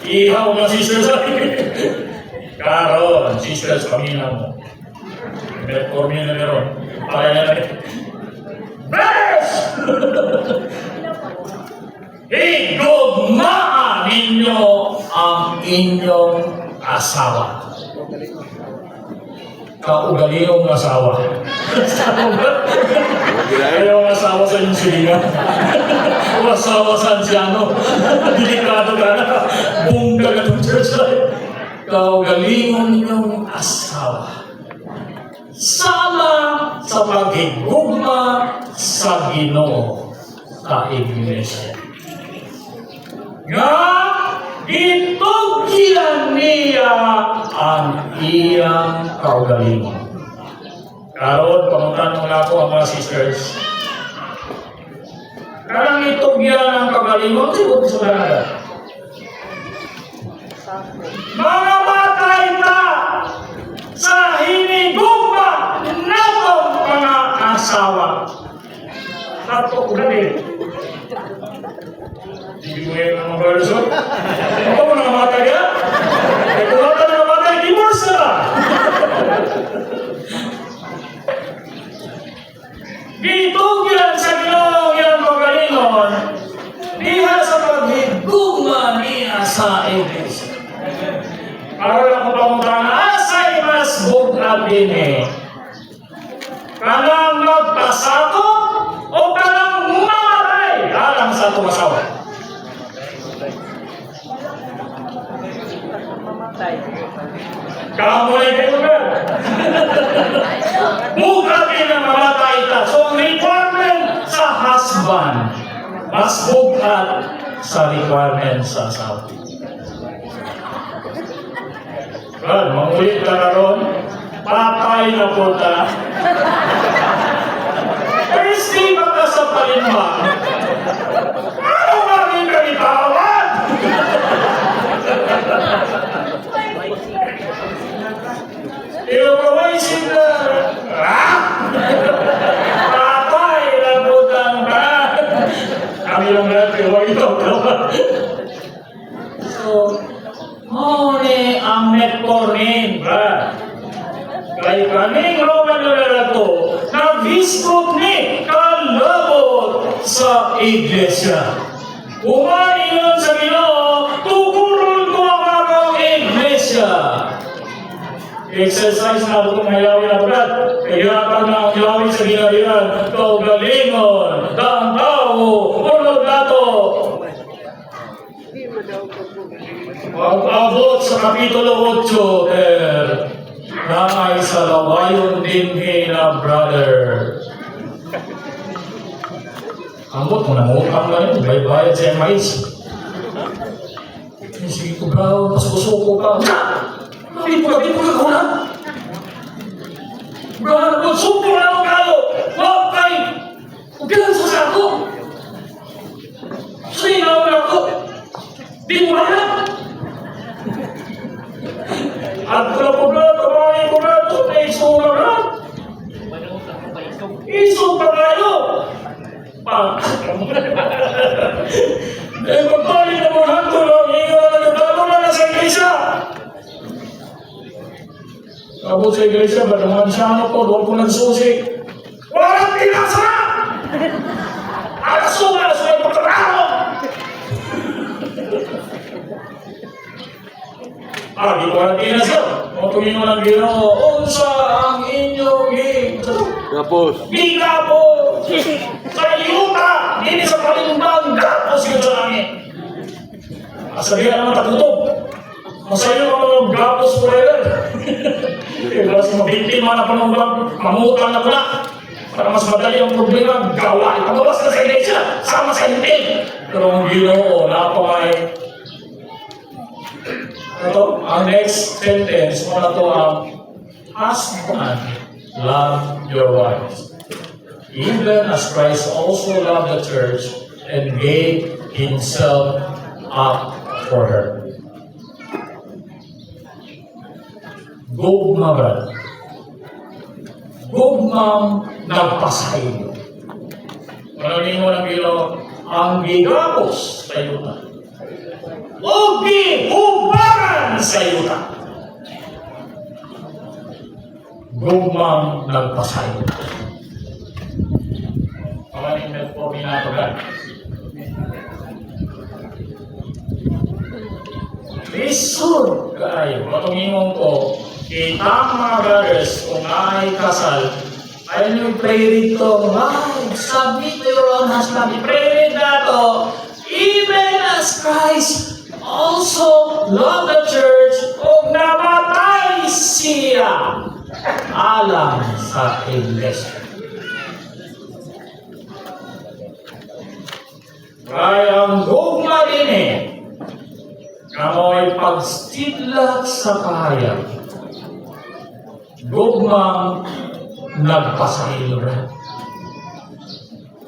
Ihaw na sisters. Karon, sisters, pamina mo. Metformin na meron. Para na rin. Brothers! Igugmaan ninyo ang inyong asawa. Kaugalingong asawa. Ayaw ang asawa sa inyong silingan. O asawa sa ansyano. Delikado ka na. Bungga ka ng church life. Kaugalingong ninyong asawa. Sama sa paghigugma sa Ginoo sa iglesia. Nga itugyan niya ang iyang kaugalingon. Karon, pamutanong na ako ang mga sisters. Karang itugyan ang kaugalingon, siguro sa Canada. Mga matay na sa hinigugma natong mga asawa. Tato ko ganit. Hindi mo yan ang mga verso. Ito mo nangamatay ka? Ito mo na nangamatay, divorce na! Gitugyan sa Ginoo yang magalingon, diha sa paghigugma niya sa iglesia. Aral ako pamutangan, asay mas bugad din eh. Kanang magpasakot o kanang mamatay alang sa itong asawa. Kamu ay kayo ba? Bugad din ang mamatay ka. So ang requirement sa husband, mas bugad sa requirement sa asawa. Brad, mangulit ka na ron, patay na punta. Christy, baka sa palimba. Ano nga rin ka itawad? Ilokawaisin na. Patay na punta. Kami lang natin, huwag ito. So, Mone ang metformin, ba? Kaya kaming Roman Lulato, nag-hisgot ni kalabot sa iglesia. Umani yun sa Ginoo, tukulon ko ang akong iglesia. Exercise na ako mayawi na brad. Kaya ka na ang yawi sa ginalian, kaugalingon, daang tao, ulog nato. Pag-abot sa Kapitulo 8, na ay sa lawayon din na brother. Ambot mo na mukang na rin, bayad sa MIC. Sige ko ba, pasuko ka. Hindi po ka kuna. Brother, kung suko na ako kayo, wag kayo. Huwag ka lang sa sako. Sa'yo na ako. Di mo Eh, pagpalik na mo hanto lang, lalo na sa iglesia. Abot sa iglesia, ba naman siya ano po, doon po nagsusi. Walang pinasa! Alas yung pagkakao! Di ko ang pinasa. O tumingin mo ng Ginoo, unsa ang inyong Tapos. Bigla po! Sa yuta! Hindi sa palimbang! Gapos yun sa langit! Sabihan naman tatutob! Masayo ang mga gapos forever! Kaya sa mabiktima na panumbang, mamutang na pula! Para mas madali ang problema, gawa! Pagbawas na sa iglesia! Sama sa hintin! Pero ang Ginoo, napamay. Ito, ang next sentence, muna to ang husband, love your wives. Even as Christ also loved the church and gave himself up for her. Gugma ba? Gugmang nagpasayo. Maraming mo ng ilo, ang gigapos sa yuta. O gihubaran sa yuta. Gugmang nagpasayo. Pamanin po pinatugan. Lisod kayo. Matungimong ko, kitang mga brothers, kung ay kasal, ayaw nyo pray dito, submit to your own husband. Pray na to, even as Christ also loved the church, o namatay siya alang sa iglesia. Kaya ang gugma din kamoy pagsidlat sa kaya, gugmang nagpasahilo rin.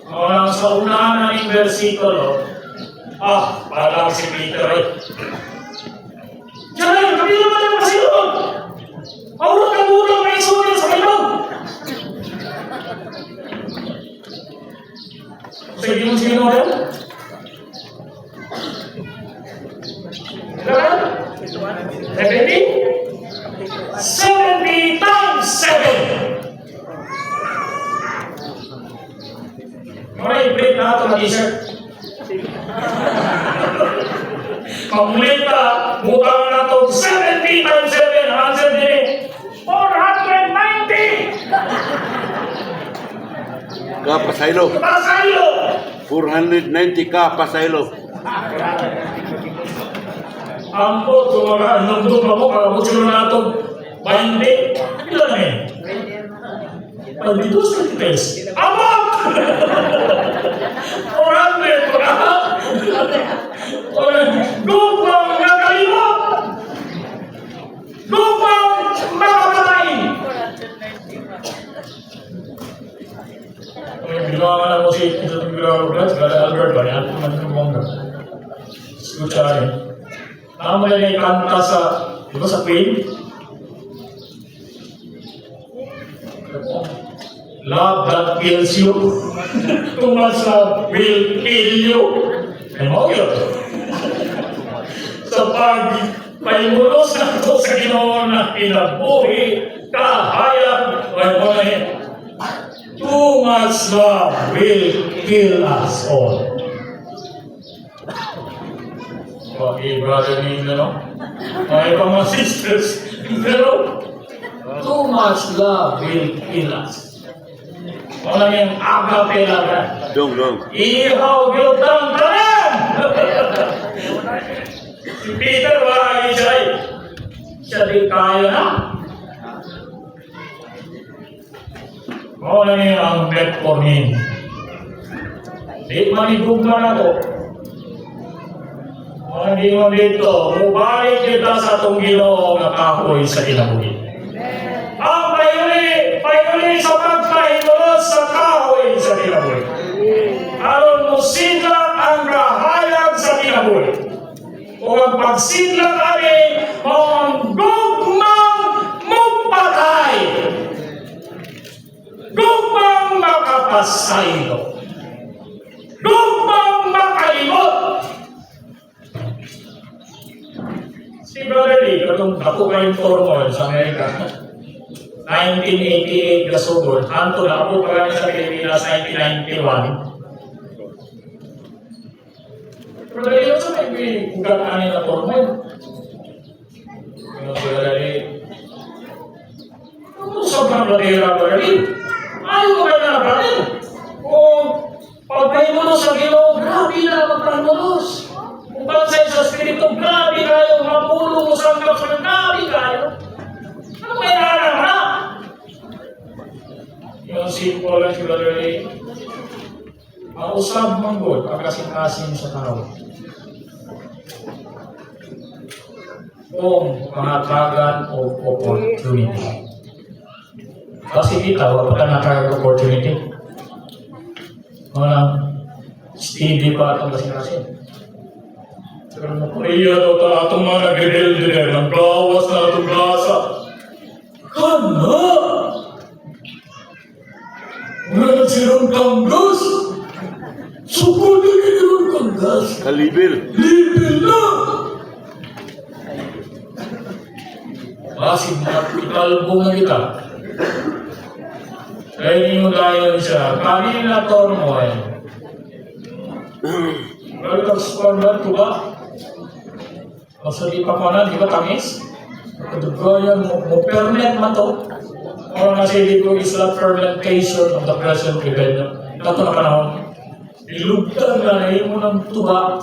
Walang sa unahan ng versikulo, parang si Peter eh. Diyan na, kami naman ang pasilog! Maurot ang ulang na isunod sa kailog! Sige mo sino rin? 70 times 7! Mga i-print na ito na t-shirt. Pag-ulit ka, butang na ito 70 times 7. Answer din eh. 490! Ka pasaylo. Pasaylo! 490 ka pasaylo. Ampot, kung mga nandun pa mo, kakabot sila na ito 20. Ilan na eh? Pag-dito sa test. Amok! 400! Gupang nakalimot! Gupang nakapatay! Ginawa nga lang mo si Albert ba yan? Manumongga. Escucha rin. Tama yan ay kanta sa, di ba sa Queen? Love that kills you. Too much love will kill you. Ay mo yun. Sa pag-paimulos na ito sa Ginoo na inabuhi, kahayag, ay mo na yun. Too much love will kill us all. Okay, brother ni may mga sisters, pero too much love will kill us. Wala yung agape laban. Dong. Ihaw yun ang tanan! Si Peter, wala siya di kaya na. Wala yung ang metformin. Di manigugma na to. Hindi mo dito, mubalik kita sa itong Ginoo na kahoy sa kinabuhi. Ang payuli sa pagpahimulos sa kahoy sa kinabuhi. Aron mo sidlak ang kahayag sa kinabuhi. O ang pagsidlak amin, o ang gugmang mupatay. Gugmang makapasaylo. katong ako kayong turmoil sa Amerika. 1988 gasugod, hanto na ako pa rin sa Pilipinas 1991. Pero dahil yun sa may ugat anin na turmoil. Yung sila dahil, sobrang ladera ba rin? Ayaw ka na ba rin? O pagkaimulos sa Ginoo, grabe na magpangmulos. Kung bansay sa Espiritu, grabe kayo, mapulong mo sa mga grabe kayo. Ano may harang ha? Yung simple lang sila rin, mausap manggol, pagkasing-kasing sa tao. Kung pangatagan o opportunity. Kasi kita, wala ka nakakag opportunity. Mga steady pa itong kasing-kasing. Pero napuriya daw ta atong mga nagrebelde ng bawas na itong gasa. Kana! Wala na silang kanggas! Sukul na ginilang kanggas! Kalibil. Libil na! Basig na ikalbong na kita. Kaya hindi mo dahil siya. Kanina turmoil. Pero respondent ko ba? Kasi di pa ko na, di ba tamis? Kaya mo permanent man to. O nasi ko is the fermentation of the present rebellion. Ito na panahon. Ilugtan na mo ng tuba.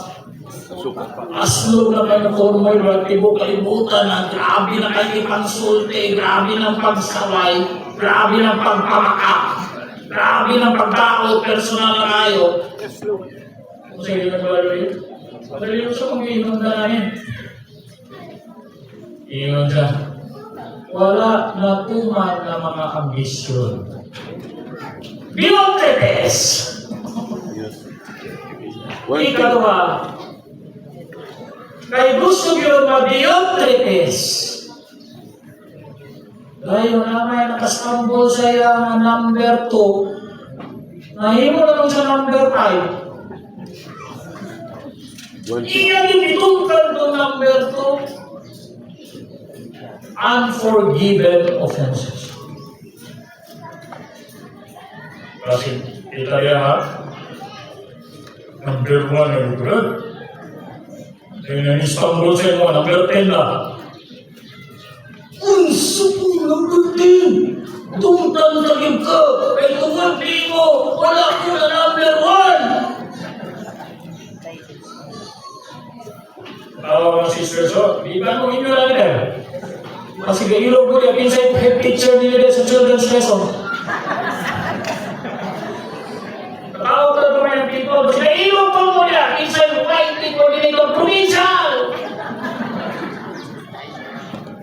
Aslo na kayo na turmoil, kalibutan na, grabe na kayo pangsulti, grabe ng pagsaway, grabe ng pagpamakak, grabe ng pagdao, personal na kayo. Kasi hindi na pala rin. Madali yung siya kung iinom na namin. Iinom siya. Wala na tuman na mga ambisyon. Diotrepes! Ikalawa, kay gusto yun mag-Diotrepes. Dahil na may nakastambol sa iya number 2, nahimo naman sa number 5. Iyan yung itungkan ng number 2, unforgiven offenses. Kasi kita yan ha, number 1 na lugar. Kaya na-Istanbul sa inyo, number 10 na. Unso po, number 10! Tumtantagin ka! Kaya tumagli mo! Wala ko na number 1! Tawag mga sisters, di ba mo inyo lang din? Kasi gailog ko yan, inside head teacher nila sa children's lesson. Tawag ka naman yung people, kasi gailog ko mo yan, inside white coordinator provincial!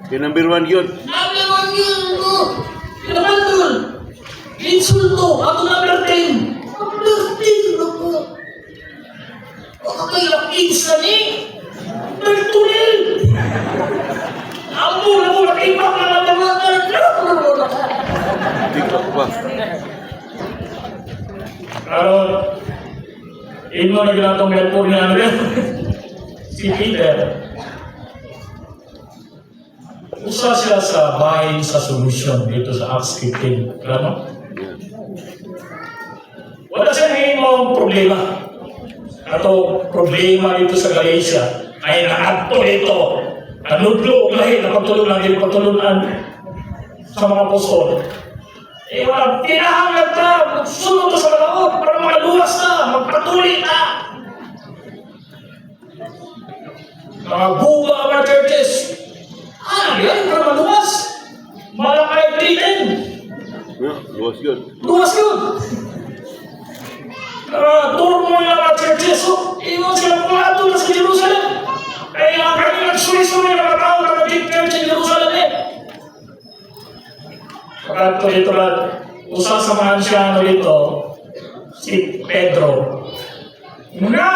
Kaya number 1 yun. Number 1 yun, no? Pinabandol! Insulto! Ako number 10! Number 10, naku! Makakailak insa ni! Bertulil! Amo na mo, nakipak na lang ng mga TikTok pa. Karon, ino na ginatong Melbourne niya na rin. Si Peter. Usa siya sa bahay sa solution dito sa Acts 15. Ano? Wala siya himong problema. Ato problema dito sa Galatia ay naadto dito. Nanudlo o lahi na pagtulunan sa mga apostol. Eh, wala, tinahangad ka, magsunod ka sa malaot para magaluwas ka, magpatuloy ka. Mga guwa mga churches, yan, para maluwas. Malakay tritin. Luwas yun. Luwas yun. Turmo yung mga churches, iwan sila pumato na sa Jerusalem. Kaya ang kanilang suri-suri na matao na mag-church sa Jerusalem eh. Pagkato dito lang, usa sa mga ansyano dito, si Pedro. Nga,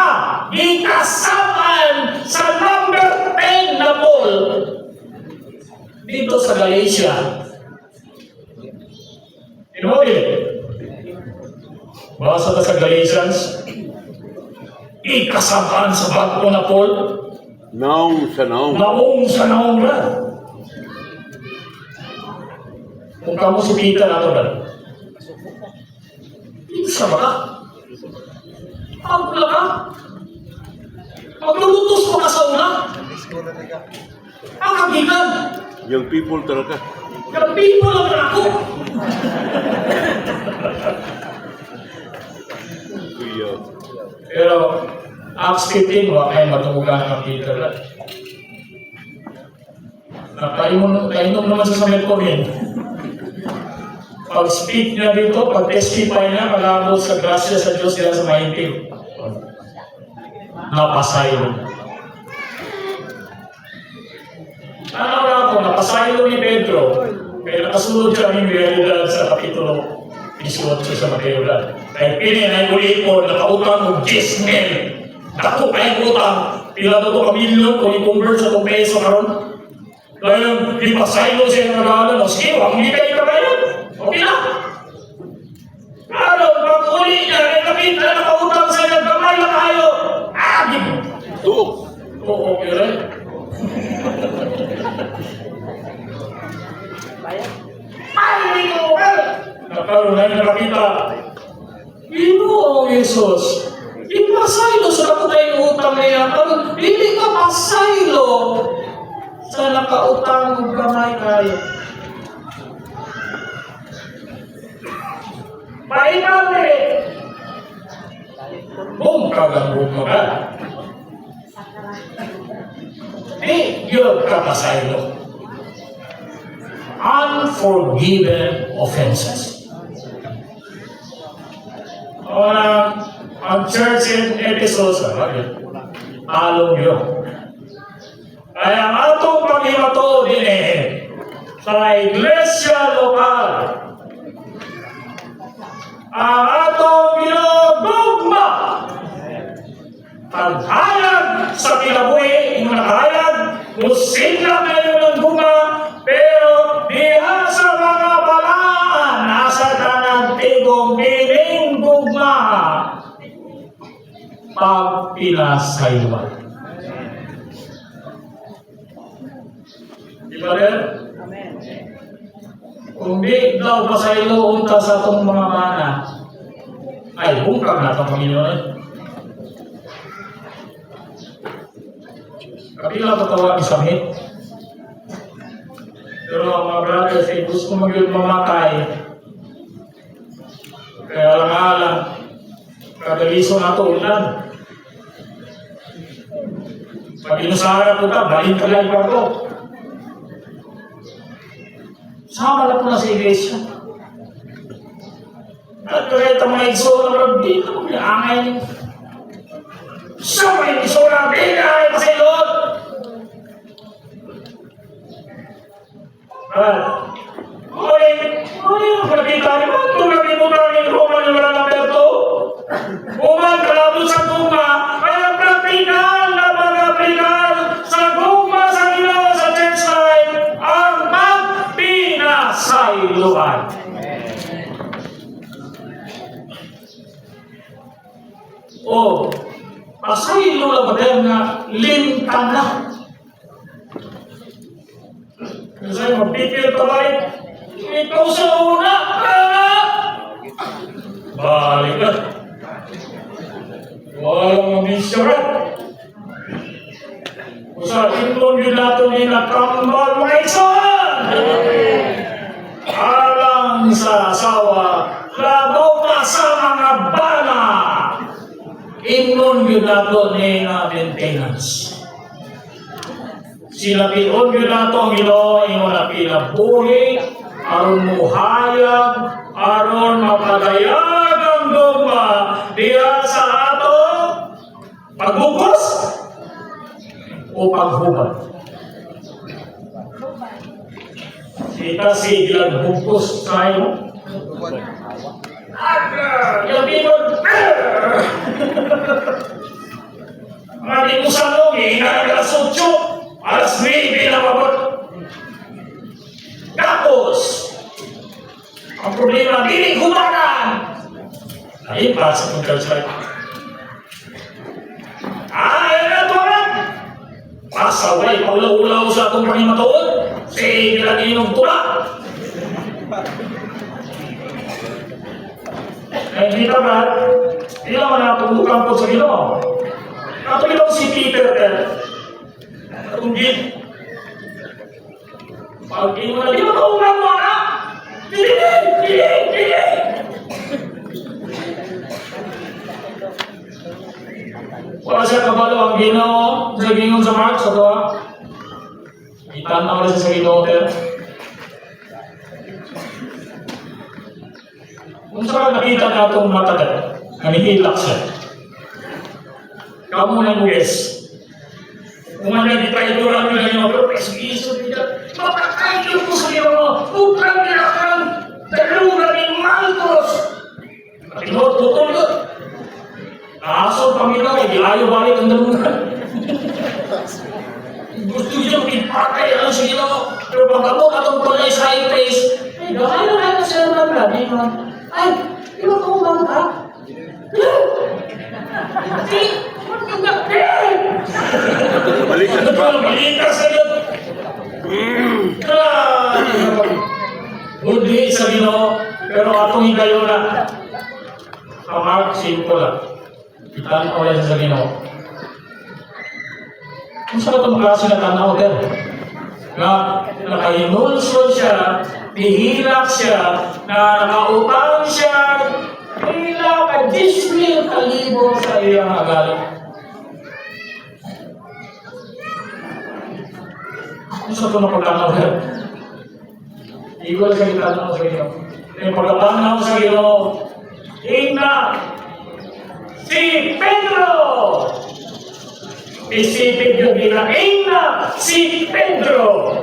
ikasapan sa number 10 na Paul dito sa Galatia. Inuwi. Basa ka sa Galatians, ikasapan sa bago na Paul. Naong sa naong. Naong sa naong na. Kung kamo si Peter ato ba? Isa ba ka? Pagpula ka? Maglulutos mo ka sa una? Ang kagilan. Young people talaga. Yung people lang na ako. Kuya. Pero, Acts 15, wala kayo matumugan ng Peter. Nakainom naman sa Mercury. Pag-speak niya dito, pag-testify niya, malabot sa grasya sa Diyos sila sa maintin. Napasaylo. Napasaylo ni Pedro. Kaya nakasunod siya ang realidad sa Kapitulo 18 sa Mateo. Kaya pinin ay ulit ko, nakautang mo 10 mil. Dako kayong utang. Pila na ito kamilyon kung i-convert sa itong peso karon. Kaya di pasaylo siya ng nagalan. O sige, huwag hindi kayo kabayan. Okay na. Ano, pag-uli niya, may kapit na nakautang sa inyo, gamay na tayo. Agib! Tuok. Oo, okay rin. Ay, ito! Nakaroon na yung nakakita. Ginoong Jesus, ipasaylo sa nakutay ng utang niya, pero hindi ka pasaylo sa nakautang ng gamay kayo. Painali! Kagang mo ka. Di yun kapasaylo. Unforgiven offenses. Ang church in Ephesus, along yun. Kaya ang atong paghimato din sa iglesia lokal, ang atong ginodogma, paghayag sa kinabuhi, yung nakahayag, musigla kayo ng bunga, pero diha sa mga balaan, nasa tanagtigong piling gugma, pagpinasaywan. Di ba rin? Kung di daw pasaylo unta sa itong mga mana, ay bungkang na itong Panginoon. Kapila patawa ni Samit. Pero ang mga brothers ay gusto mag-yun mamatay. Kaya lang kadaliso na ito ulan. Pag inusara ko ta, balik kalay pa ito. Sama lang po na sa iglesia. At kaya ito mga igso na marag dito, angay. Siya may igso na bigay pasilot. Ang nakita niyo ba? Tulad mo na ng Roman na wala ng Berto. Umang kalabot sa guma, kaya praktikal na pag-aplikal sa guma sa ginawa sa church life ang magpinasayloan. O, pasaylo lang ba tayo na lintang na? Kasi mapipil ka ba ikaw sa una, balik ka. Walang mabisyaran. Kung sa itlong yun natin inakambal mga iksan. Alang sa asawa, labaw pa sa mga bala. Inon yun natin na maintenance. Sila pion yun natin ilo, yung napinabuhi, aron muhayag, aron mapadayag ang dogma diya sa ato pagbukos o paghubad. Kita silang bukos tayo. Yung pinod, mati mo sa nungi, alas 8, alas 9 na mabot. Tapos, ang problema, dinig humanan. Ay, pasok ng church life. Ay, ano ito lang? Saway, paulaw-ulaw sa atong pangimatoon. Sige lagi yung tula. Eh, kita ba? Ilang man atong bukang po sa Ginoo. Atong itong si Peter, atong git. Pag mo na, di ba kaulang mo na? Dili! Wala siya kabalo ang Ginoo sa gingon sa Mark sa tuwa. Itan na wala siya sa Ginoo pero. Kung saan nakita na itong matagal, nanihilak siya. Kamu na mo yes. Kung ano di tayo durang nila nyo, pero iso nila, mapakayo po sa Ginoo, upang nilakan, dalura ni Marcos. Ginoo, tutol ko. Aso Panginoon, hindi ayaw balik ang dalungan. Gusto niyo ipatay ang sa Ginoo, pero pag ako atong tulay sa face, ay, gawin na siya naman namin. Ay, di ba kumang ka? Balikan pa. Balikan sa iyo. Hindi sa Ginoo, pero atong higayon na. Pamag, simple lang. Itan ko yan sa Ginoo. Kung saan itong klase na tanaw din? Na nakahinulsol siya, nihilak siya, na nakautang siya, hila ka 10,000 kalibo sa iyang agalit. Kung saan ito napagtanaw din? Iwal sa itanaw sa Ginoo. Yung pagkatanaw sa Ginoo, Ina! Si Pedro! Isipin nyo ginain na si Pedro!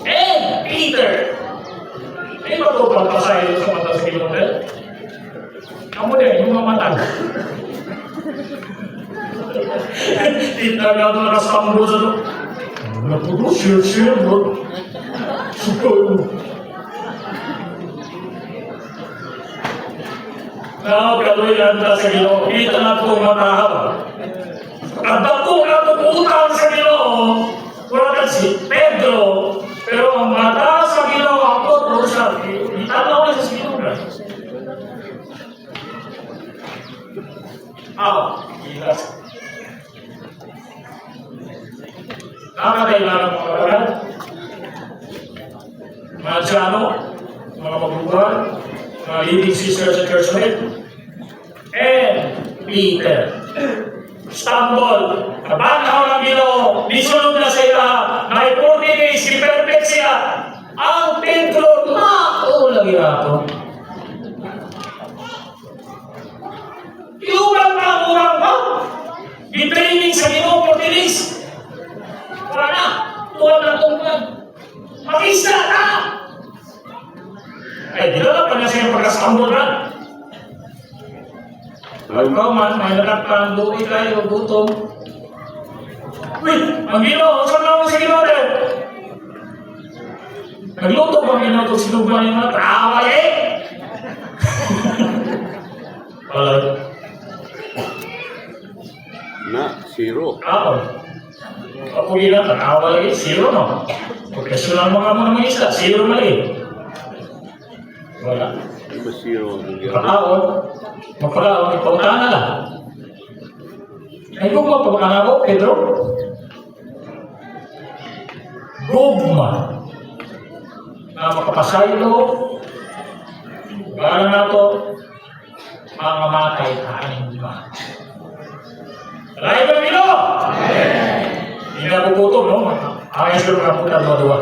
And Peter! Ay ba ito pagpasayo sa mata sa Ginoo? Kamu din, yung mga mata. Ita nga ito nakasambo sa ito. Naputo, sir, bro. Sukoy mo. Nakakaloy yan na sa Ginoo. Kita na itong matahap. At ako na itong sa Ginoo. Wala ka si Pedro. Pero ang mata sa Ginoo ako doon siya. Kita na ako sa Ginoo. Kita. Nakakailangan mga kabaran. Mga Diano, mga maguguhan, mga leading sisters at churchmates, and Peter. Istanbul, kabanaw ng Ginoo, nisunod na sila, may 40 days, si perfect siya. Ang Pedro, lagi ako. Yung urang mo, i-training sa Ginoo 40 days. Wala na, tuwan na tungkad. Mag-isa na! Ay, dinala pa niya siya yung pagkasambol na. Ikaw man, may nakakang luwi kayo, gutom. Uy, ang Ginoo, saan naman si Ginoo din? Nagluto ba ang Ginoo ito sinugban yung mga traway eh? Wala. Na, zero. Ako gila, tatawa lagi, zero no? Pagkasunang mga isla, zero mali. Wala. Ano ba zero? Pagkaon, magpagaon, ipaunahan na lang. Ay, kung magpapakanan ako, Pedro? Gugma. Na makapasayo ko, gano'n na ito, mga matay kahanin di ba? Alay ba, Pino? Hindi na puputo, no? Ayos ko mga puta, mga duwa.